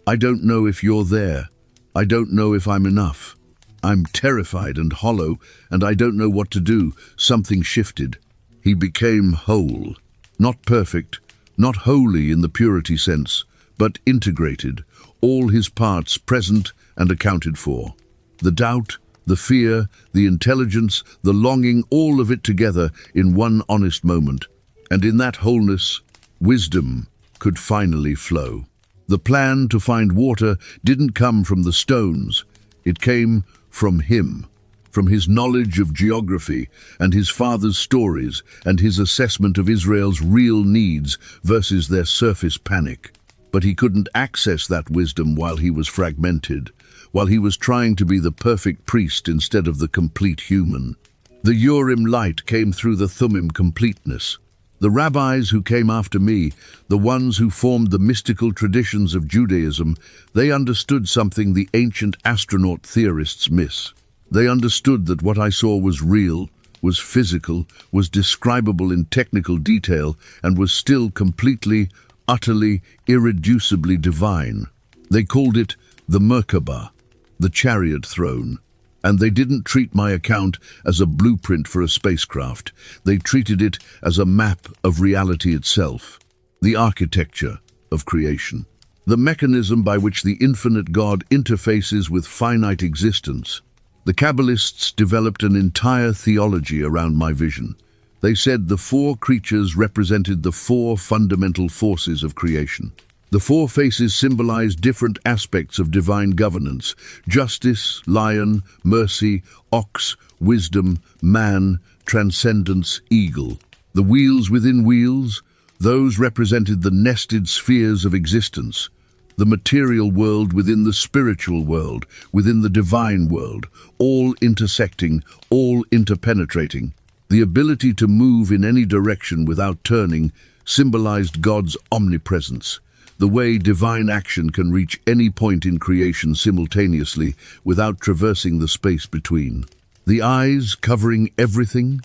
"I don't know if you're there. I don't know if I'm enough. I'm terrified and hollow, and I don't know what to do," something shifted. He became whole. Not perfect, not holy in the purity sense, but integrated, all his parts present and accounted for. The doubt, the fear, the intelligence, the longing, all of it together in one honest moment. And in that wholeness, wisdom could finally flow. The plan to find water didn't come from the stones. It came from him, from his knowledge of geography and his father's stories and his assessment of Israel's real needs versus their surface panic. But he couldn't access that wisdom while he was fragmented, while he was trying to be the perfect priest instead of the complete human. The Urim light came through the Thummim completeness. The rabbis who came after me, the ones who formed the mystical traditions of Judaism, they understood something the ancient astronaut theorists miss. They understood that what I saw was real, was physical, was describable in technical detail, and was still completely, utterly, irreducibly divine. They called it the Merkabah, the chariot throne. And they didn't treat my account as a blueprint for a spacecraft. They treated it as a map of reality itself, the architecture of creation, the mechanism by which the infinite God interfaces with finite existence. The Kabbalists developed an entire theology around my vision. They said the four creatures represented the four fundamental forces of creation. The four faces symbolize different aspects of divine governance: justice, lion, mercy, ox, wisdom, man, transcendence, eagle. The wheels within wheels, those represented the nested spheres of existence, the material world within the spiritual world, within the divine world, all intersecting, all interpenetrating. The ability to move in any direction without turning symbolized God's omnipresence, the way divine action can reach any point in creation simultaneously without traversing the space between. The eyes covering everything,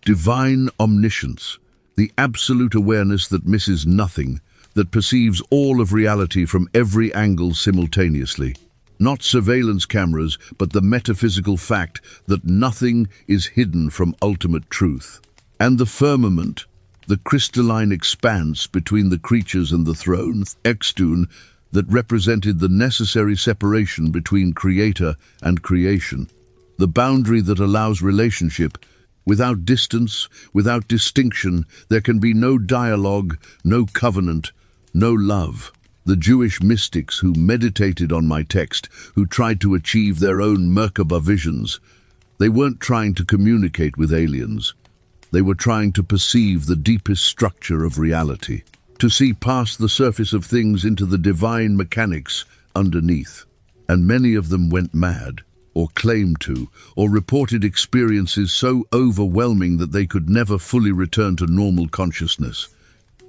divine omniscience, the absolute awareness that misses nothing, that perceives all of reality from every angle simultaneously. Not surveillance cameras, but the metaphysical fact that nothing is hidden from ultimate truth. And the firmament, the crystalline expanse between the creatures and the throne, Extun, that represented the necessary separation between creator and creation. The boundary that allows relationship. Without distance, without distinction, there can be no dialogue, no covenant, no love. The Jewish mystics who meditated on my text, who tried to achieve their own Merkabah visions, they weren't trying to communicate with aliens. They were trying to perceive the deepest structure of reality, to see past the surface of things into the divine mechanics underneath. And many of them went mad, or claimed to, or reported experiences so overwhelming that they could never fully return to normal consciousness.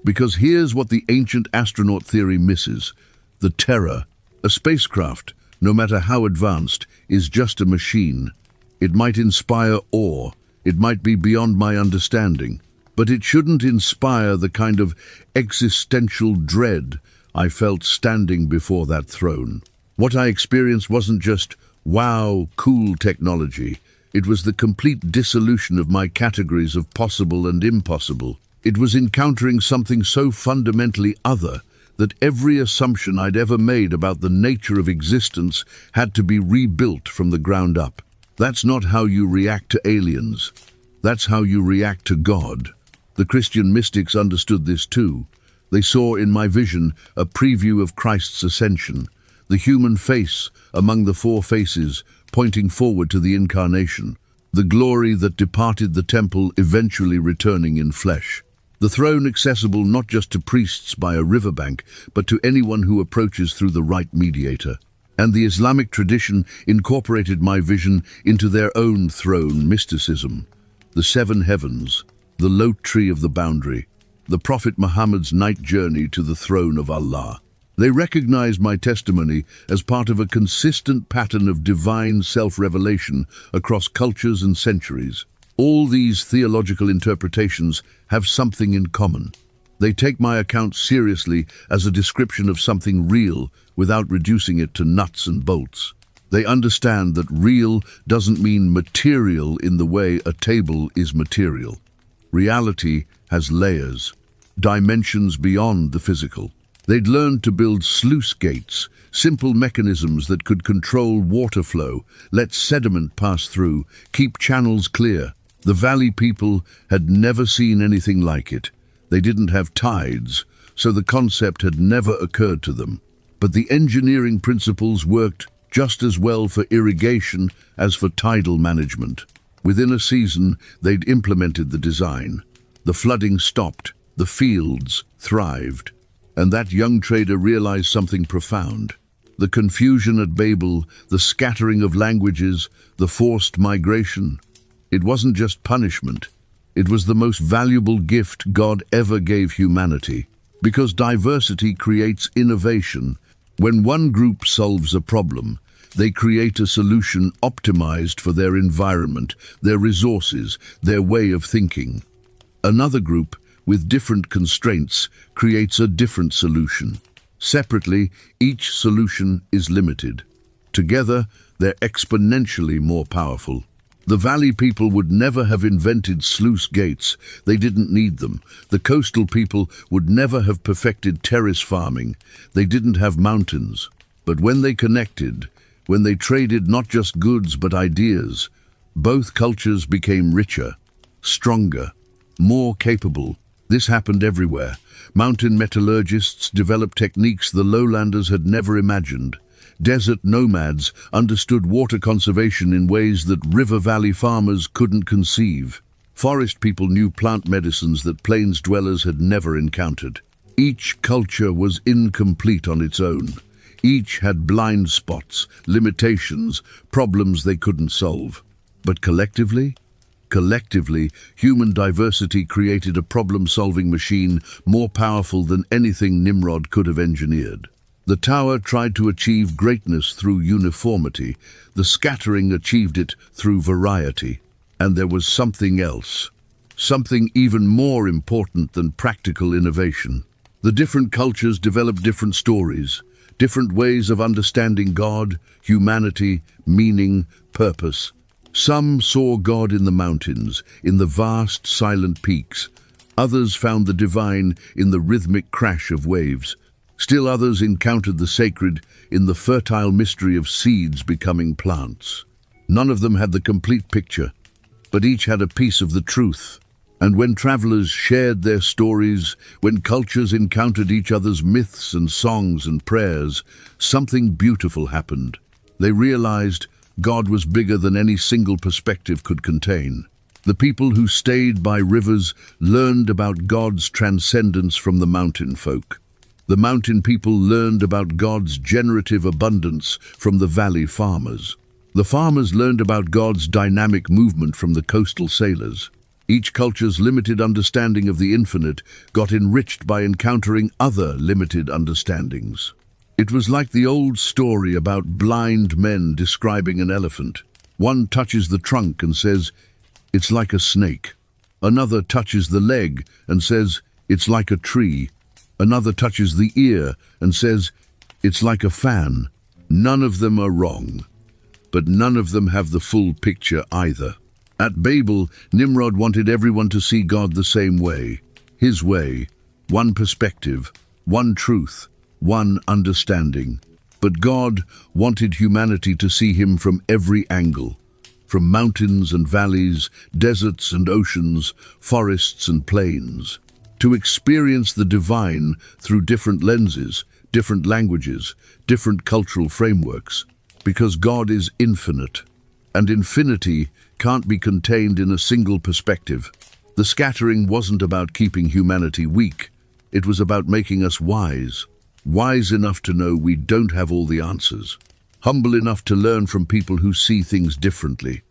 Because here's what the ancient astronaut theory misses: the terror. A spacecraft, no matter how advanced, is just a machine. It might inspire awe. It might be beyond my understanding, but it shouldn't inspire the kind of existential dread I felt standing before that throne. What I experienced wasn't just, wow, cool technology. It was the complete dissolution of my categories of possible and impossible. It was encountering something so fundamentally other that every assumption I'd ever made about the nature of existence had to be rebuilt from the ground up. That's not how you react to aliens. That's how you react to God. The Christian mystics understood this too. They saw in my vision a preview of Christ's ascension, the human face among the four faces, pointing forward to the incarnation, the glory that departed the temple eventually returning in flesh. The throne accessible not just to priests by a riverbank, but to anyone who approaches through the right mediator. And the Islamic tradition incorporated my vision into their own throne mysticism. The seven heavens, the lote tree of the boundary, the Prophet Muhammad's night journey to the throne of Allah. They recognized my testimony as part of a consistent pattern of divine self-revelation across cultures and centuries. All these theological interpretations have something in common. They take my account seriously as a description of something real without reducing it to nuts and bolts. They understand that real doesn't mean material in the way a table is material. Reality has layers, dimensions beyond the physical. They'd learned to build sluice gates, simple mechanisms that could control water flow, let sediment pass through, keep channels clear. The valley people had never seen anything like it. They didn't have tides, so the concept had never occurred to them. But the engineering principles worked just as well for irrigation as for tidal management. Within a season, they'd implemented the design. The flooding stopped, the fields thrived. And that young trader realized something profound. The confusion at Babel, the scattering of languages, the forced migration. It wasn't just punishment. It was the most valuable gift God ever gave humanity. Because diversity creates innovation. When one group solves a problem, they create a solution optimized for their environment, their resources, their way of thinking. Another group, with different constraints, creates a different solution. Separately, each solution is limited. Together, they're exponentially more powerful. The valley people would never have invented sluice gates. They didn't need them. The coastal people would never have perfected terrace farming. They didn't have mountains. But when they connected, when they traded not just goods but ideas, both cultures became richer, stronger, more capable. This happened everywhere. Mountain metallurgists developed techniques the lowlanders had never imagined. Desert nomads understood water conservation in ways that river valley farmers couldn't conceive. Forest people knew plant medicines that plains dwellers had never encountered. Each culture was incomplete on its own. Each had blind spots, limitations, problems they couldn't solve. But collectively, human diversity created a problem-solving machine more powerful than anything Nimrod could have engineered. The tower tried to achieve greatness through uniformity. The scattering achieved it through variety. And there was something else. Something even more important than practical innovation. The different cultures developed different stories, different ways of understanding God, humanity, meaning, purpose. Some saw God in the mountains, in the vast, silent peaks. Others found the divine in the rhythmic crash of waves. Still others encountered the sacred in the fertile mystery of seeds becoming plants. None of them had the complete picture, but each had a piece of the truth. And when travelers shared their stories, when cultures encountered each other's myths and songs and prayers, something beautiful happened. They realized God was bigger than any single perspective could contain. The people who stayed by rivers learned about God's transcendence from the mountain folk. The mountain people learned about God's generative abundance from the valley farmers. The farmers learned about God's dynamic movement from the coastal sailors. Each culture's limited understanding of the infinite got enriched by encountering other limited understandings. It was like the old story about blind men describing an elephant. One touches the trunk and says, "It's like a snake." Another touches the leg and says, "It's like a tree." Another touches the ear and says, "It's like a fan." None of them are wrong, but none of them have the full picture either. At Babel, Nimrod wanted everyone to see God the same way, his way, one perspective, one truth, one understanding. But God wanted humanity to see him from every angle, from mountains and valleys, deserts and oceans, forests and plains. To experience the divine through different lenses, different languages, different cultural frameworks, because God is infinite, and infinity can't be contained in a single perspective. The scattering wasn't about keeping humanity weak, it was about making us wise enough to know we don't have all the answers, humble enough to learn from people who see things differently,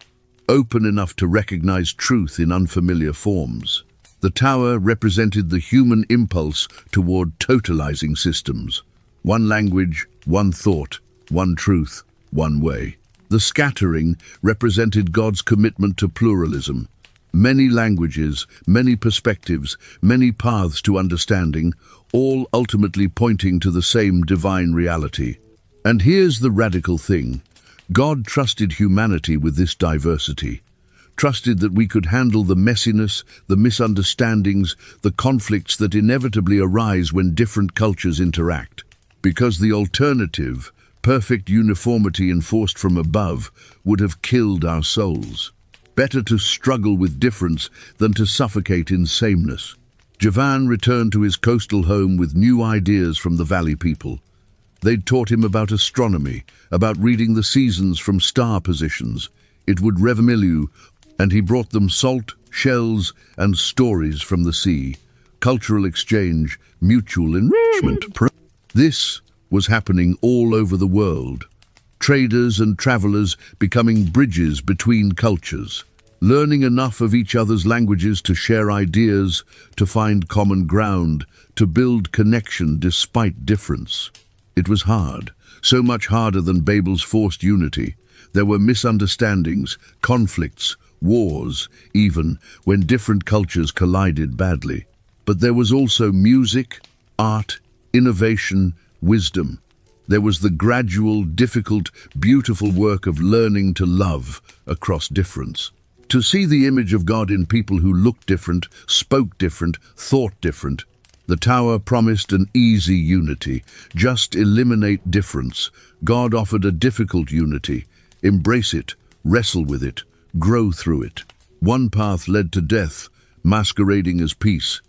open enough to recognize truth in unfamiliar forms. The tower represented the human impulse toward totalizing systems. One language, one thought, one truth, one way. The scattering represented God's commitment to pluralism. Many languages, many perspectives, many paths to understanding, all ultimately pointing to the same divine reality. And here's the radical thing. God trusted humanity with this diversity. trusted that we could handle the messiness, the misunderstandings, the conflicts that inevitably arise when different cultures interact. Because the alternative, perfect uniformity enforced from above, would have killed our souls. Better to struggle with difference than to suffocate in sameness. Javan returned to his coastal home with new ideas from the valley people. They'd taught him about astronomy, about reading the seasons from star positions. It would reveille, and he brought them salt, shells, and stories from the sea. Cultural exchange, mutual enrichment. This was happening all over the world. Traders and travelers becoming bridges between cultures, learning enough of each other's languages to share ideas, to find common ground, to build connection despite difference. It was hard, so much harder than Babel's forced unity. There were misunderstandings, conflicts, wars, even when different cultures collided badly. But there was also music, art, innovation, wisdom. There was the gradual, difficult, beautiful work of learning to love across difference. To see the image of God in people who looked different, spoke different, thought different. The tower promised an easy unity. Just eliminate difference. God offered a difficult unity. Embrace it, wrestle with it, grow through it. One path led to death, masquerading as peace.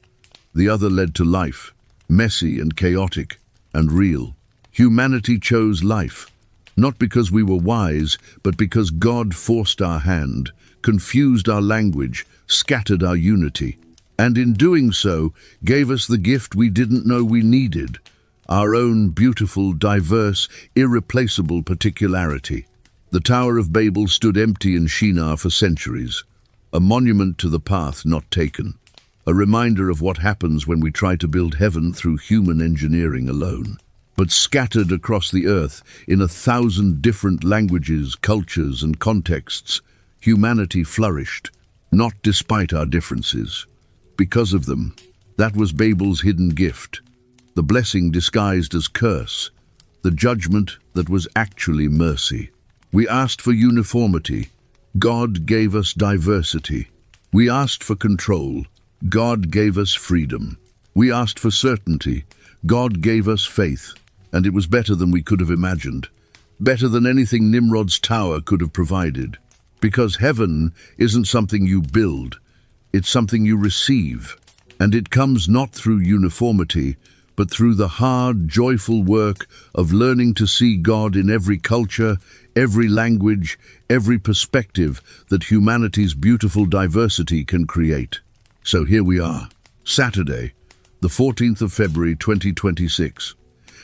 The other led to life, messy and chaotic and real. Humanity chose life, not because we were wise, but because God forced our hand, confused our language, scattered our unity, and in doing so, gave us the gift we didn't know we needed, our own beautiful, diverse, irreplaceable particularity. The Tower of Babel stood empty in Shinar for centuries, a monument to the path not taken, a reminder of what happens when we try to build heaven through human engineering alone. But scattered across the earth in 1,000 different languages, cultures, and contexts, humanity flourished, not despite our differences. Because of them, that was Babel's hidden gift, the blessing disguised as curse, the judgment that was actually mercy. We asked for uniformity. God gave us diversity. We asked for control. God gave us freedom. We asked for certainty. God gave us faith. And it was better than we could have imagined, better than anything Nimrod's tower could have provided. Because heaven isn't something you build, it's something you receive. And it comes not through uniformity, but through the hard, joyful work of learning to see God in every culture, every language, every perspective that humanity's beautiful diversity can create. So here we are, Saturday, the 14th of February 2026.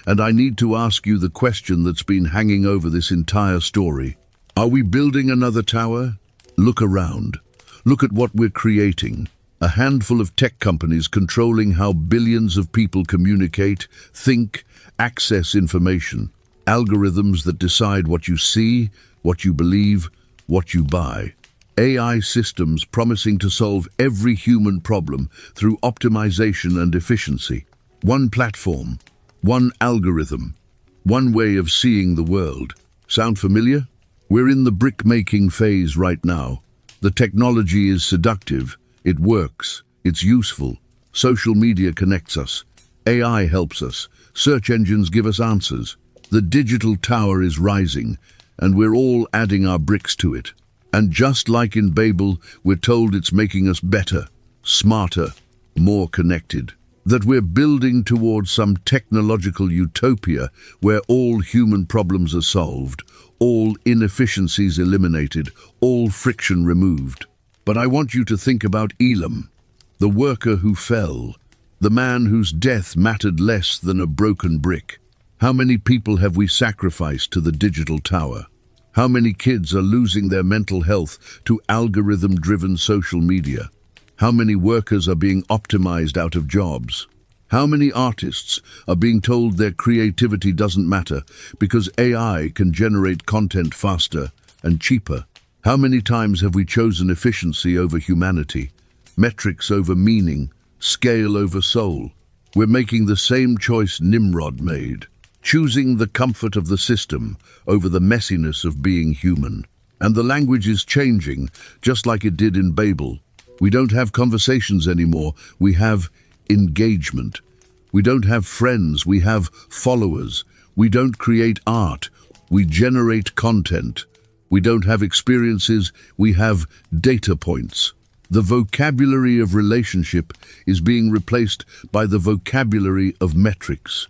And I need to ask you the question that's been hanging over this entire story. Are we building another tower? Look around. Look at what we're creating. A handful of tech companies controlling how billions of people communicate, think, access information. Algorithms that decide what you see, what you believe, what you buy. AI systems promising to solve every human problem through optimization and efficiency. One platform. One algorithm, one way of seeing the world. Sound familiar? We're in the brick-making phase right now. The technology is seductive, it works, it's useful. Social media connects us. AI helps us. Search engines give us answers. The digital tower is rising, and we're all adding our bricks to it. And just like in Babel, we're told it's making us better, smarter, more connected. That we're building towards some technological utopia where all human problems are solved, all inefficiencies eliminated, all friction removed. But I want you to think about Elam, the worker who fell, the man whose death mattered less than a broken brick. How many people have we sacrificed to the digital tower? How many kids are losing their mental health to algorithm-driven social media? How many workers are being optimized out of jobs? How many artists are being told their creativity doesn't matter because AI can generate content faster and cheaper? How many times have we chosen efficiency over humanity, metrics over meaning, scale over soul? We're making the same choice Nimrod made, choosing the comfort of the system over the messiness of being human. And the language is changing, just like it did in Babel. We don't have conversations anymore, we have engagement. We don't have friends, we have followers. We don't create art, we generate content. We don't have experiences, we have data points. The vocabulary of relationship is being replaced by the vocabulary of metrics.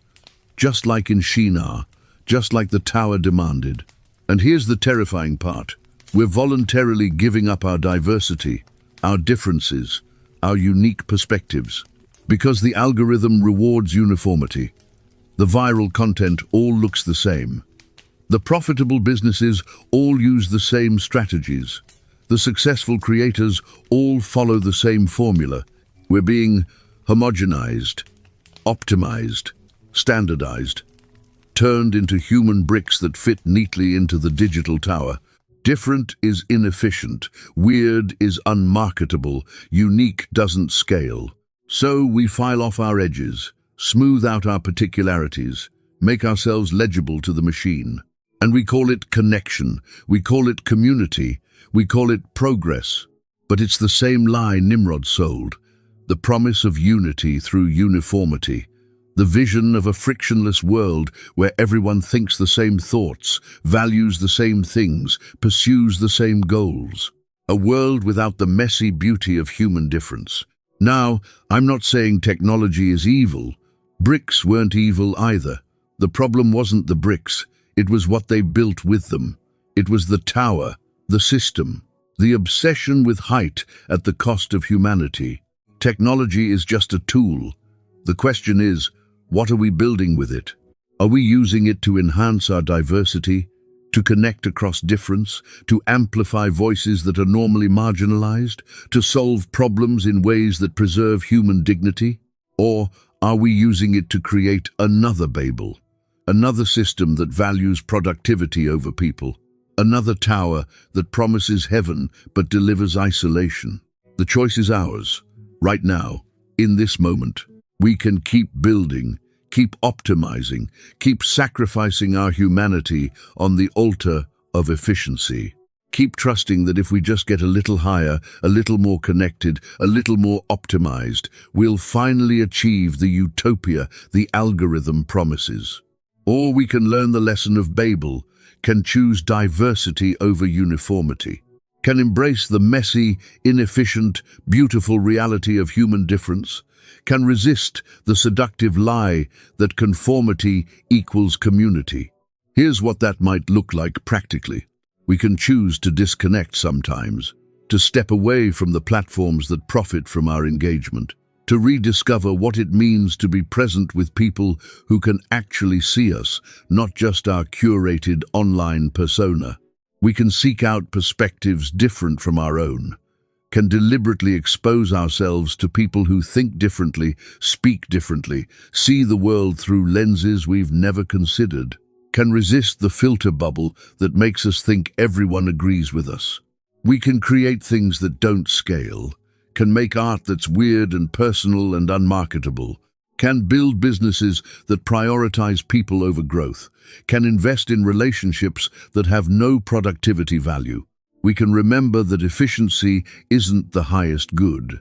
Just like in Shinar, just like the tower demanded. And here's the terrifying part. We're voluntarily giving up our diversity, our differences, our unique perspectives. Because the algorithm rewards uniformity. The viral content all looks the same. The profitable businesses all use the same strategies. The successful creators all follow the same formula. We're being homogenized, optimized, standardized, turned into human bricks that fit neatly into the digital tower. Different is inefficient, weird is unmarketable, unique doesn't scale. So we file off our edges, smooth out our particularities, make ourselves legible to the machine. And we call it connection, we call it community, we call it progress. But it's the same lie Nimrod sold, the promise of unity through uniformity, the vision of a frictionless world where everyone thinks the same thoughts, values the same things, pursues the same goals. A world without the messy beauty of human difference. Now, I'm not saying technology is evil. Bricks weren't evil either. The problem wasn't the bricks. It was what they built with them. It was the tower, the system, the obsession with height at the cost of humanity. Technology is just a tool. The question is, what are we building with it? Are we using it to enhance our diversity, to connect across difference, to amplify voices that are normally marginalized, to solve problems in ways that preserve human dignity? Or are we using it to create another Babel? Another system that values productivity over people. Another tower that promises heaven but delivers isolation. The choice is ours, right now, in this moment. We can keep building, keep optimizing, keep sacrificing our humanity on the altar of efficiency. Keep trusting that if we just get a little higher, a little more connected, a little more optimized, we'll finally achieve the utopia the algorithm promises. Or we can learn the lesson of Babel, can choose diversity over uniformity, can embrace the messy, inefficient, beautiful reality of human difference, can resist the seductive lie that conformity equals community. Here's what that might look like practically. We can choose to disconnect sometimes, to step away from the platforms that profit from our engagement, to rediscover what it means to be present with people who can actually see us, not just our curated online persona. We can seek out perspectives different from our own, can deliberately expose ourselves to people who think differently, speak differently, see the world through lenses we've never considered, can resist the filter bubble that makes us think everyone agrees with us. We can create things that don't scale, can make art that's weird and personal and unmarketable, can build businesses that prioritize people over growth, can invest in relationships that have no productivity value. We can remember that efficiency isn't the highest good,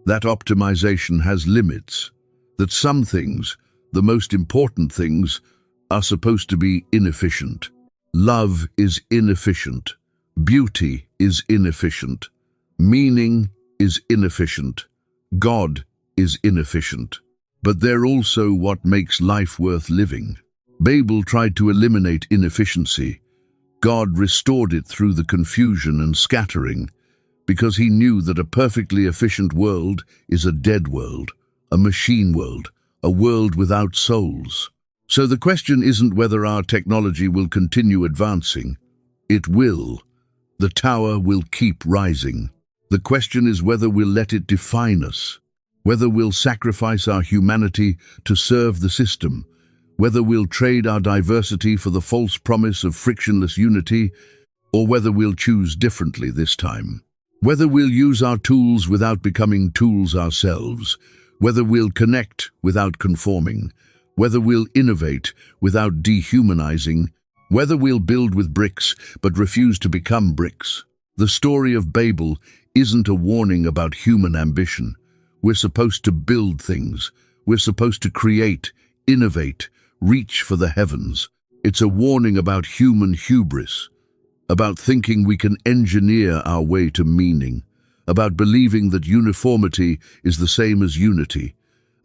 that optimization has limits, that some things, the most important things, are supposed to be inefficient. Love is inefficient. Beauty is inefficient. Meaning is inefficient. God is inefficient. But they're also what makes life worth living. Babel tried to eliminate inefficiency. God restored it through the confusion and scattering, because he knew that a perfectly efficient world is a dead world, a machine world, a world without souls. So the question isn't whether our technology will continue advancing. It will. The tower will keep rising. The question is whether we'll let it define us, whether we'll sacrifice our humanity to serve the system, whether we'll trade our diversity for the false promise of frictionless unity, or whether we'll choose differently this time. Whether we'll use our tools without becoming tools ourselves, whether we'll connect without conforming, whether we'll innovate without dehumanizing, Whether we'll build with bricks but refuse to become bricks. The story of Babel isn't a warning about human ambition. We're supposed to build things. We're supposed to create, innovate, reach for the heavens. It's a warning about human hubris, about thinking we can engineer our way to meaning, about believing that uniformity is the same as unity,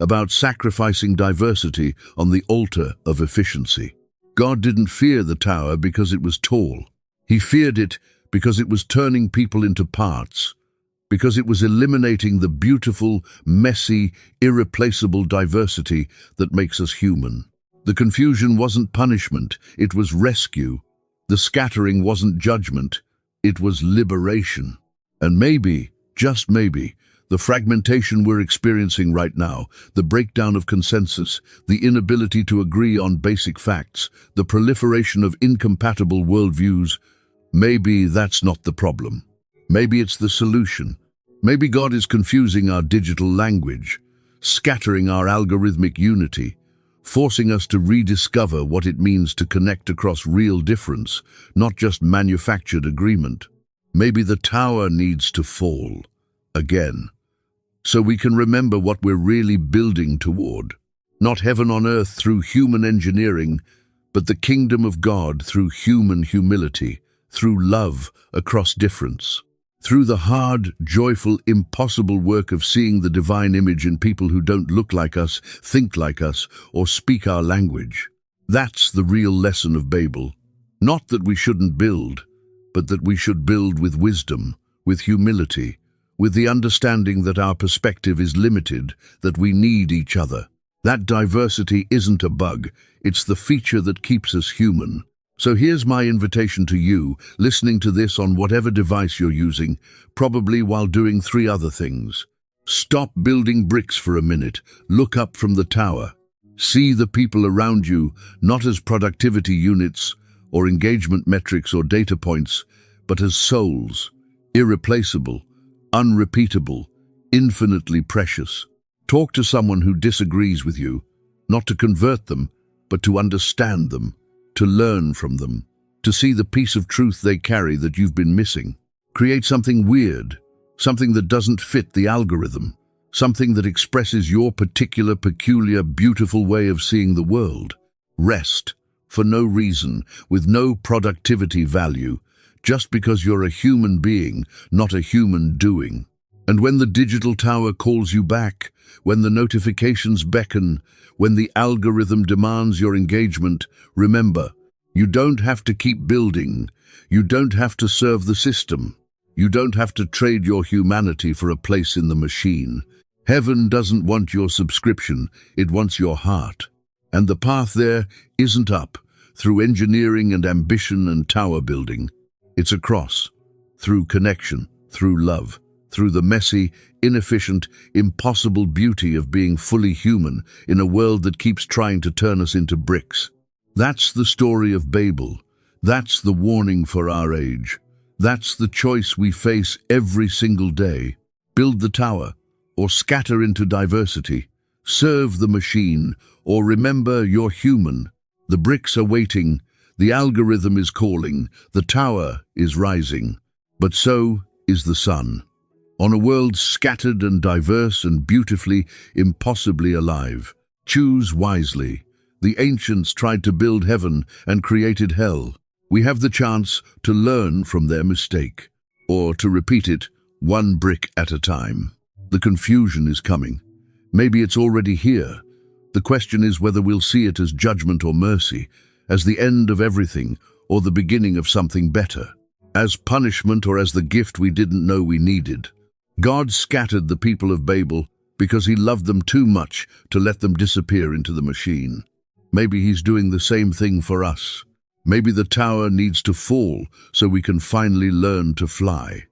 about sacrificing diversity on the altar of efficiency. God didn't fear the tower because it was tall. He feared it because it was turning people into parts, because it was eliminating the beautiful, messy, irreplaceable diversity that makes us human. The confusion wasn't punishment, it was rescue. The scattering wasn't judgment, it was liberation. And maybe, just maybe, the fragmentation we're experiencing right now, the breakdown of consensus, the inability to agree on basic facts, the proliferation of incompatible worldviews, maybe that's not the problem. Maybe it's the solution. Maybe God is confusing our digital language, scattering our algorithmic unity, forcing us to rediscover what it means to connect across real difference, not just manufactured agreement. Maybe the tower needs to fall again, so we can remember what we're really building toward. Not heaven on earth through human engineering, but the kingdom of God through human humility, through love across difference, through the hard, joyful, impossible work of seeing the divine image in people who don't look like us, think like us, or speak our language. That's the real lesson of Babel. Not that we shouldn't build, but that we should build with wisdom, with humility, with the understanding that our perspective is limited, that we need each other. That diversity isn't a bug, it's the feature that keeps us human. So here's my invitation to you, listening to this on whatever device you're using, probably while doing 3 other things. Stop building bricks for a minute, look up from the tower. See the people around you, not as productivity units, or engagement metrics or data points, but as souls, irreplaceable, unrepeatable, infinitely precious. Talk to someone who disagrees with you, not to convert them, but to understand them, to learn from them, to see the piece of truth they carry that you've been missing. Create something weird, something that doesn't fit the algorithm, something that expresses your particular, peculiar, beautiful way of seeing the world. Rest, for no reason, with no productivity value, just because you're a human being, not a human doing. And when the digital tower calls you back, when the notifications beckon, when the algorithm demands your engagement, remember, you don't have to keep building. You don't have to serve the system. You don't have to trade your humanity for a place in the machine. Heaven doesn't want your subscription, it wants your heart. And the path there isn't up, through engineering and ambition and tower building. It's across, through connection, through love, through the messy, inefficient, impossible beauty of being fully human in a world that keeps trying to turn us into bricks. That's the story of Babel. That's the warning for our age. That's the choice we face every single day. Build the tower, or scatter into diversity. Serve the machine, or remember you're human. The bricks are waiting, the algorithm is calling, the tower is rising. But so is the sun. On a world scattered and diverse and beautifully, impossibly alive. Choose wisely. The ancients tried to build heaven and created hell. We have the chance to learn from their mistake, or to repeat it 1 brick at a time. The confusion is coming. Maybe it's already here. The question is whether we'll see it as judgment or mercy, as the end of everything or the beginning of something better, as punishment or as the gift we didn't know we needed. God scattered the people of Babel because he loved them too much to let them disappear into the machine. Maybe he's doing the same thing for us. Maybe the tower needs to fall so we can finally learn to fly.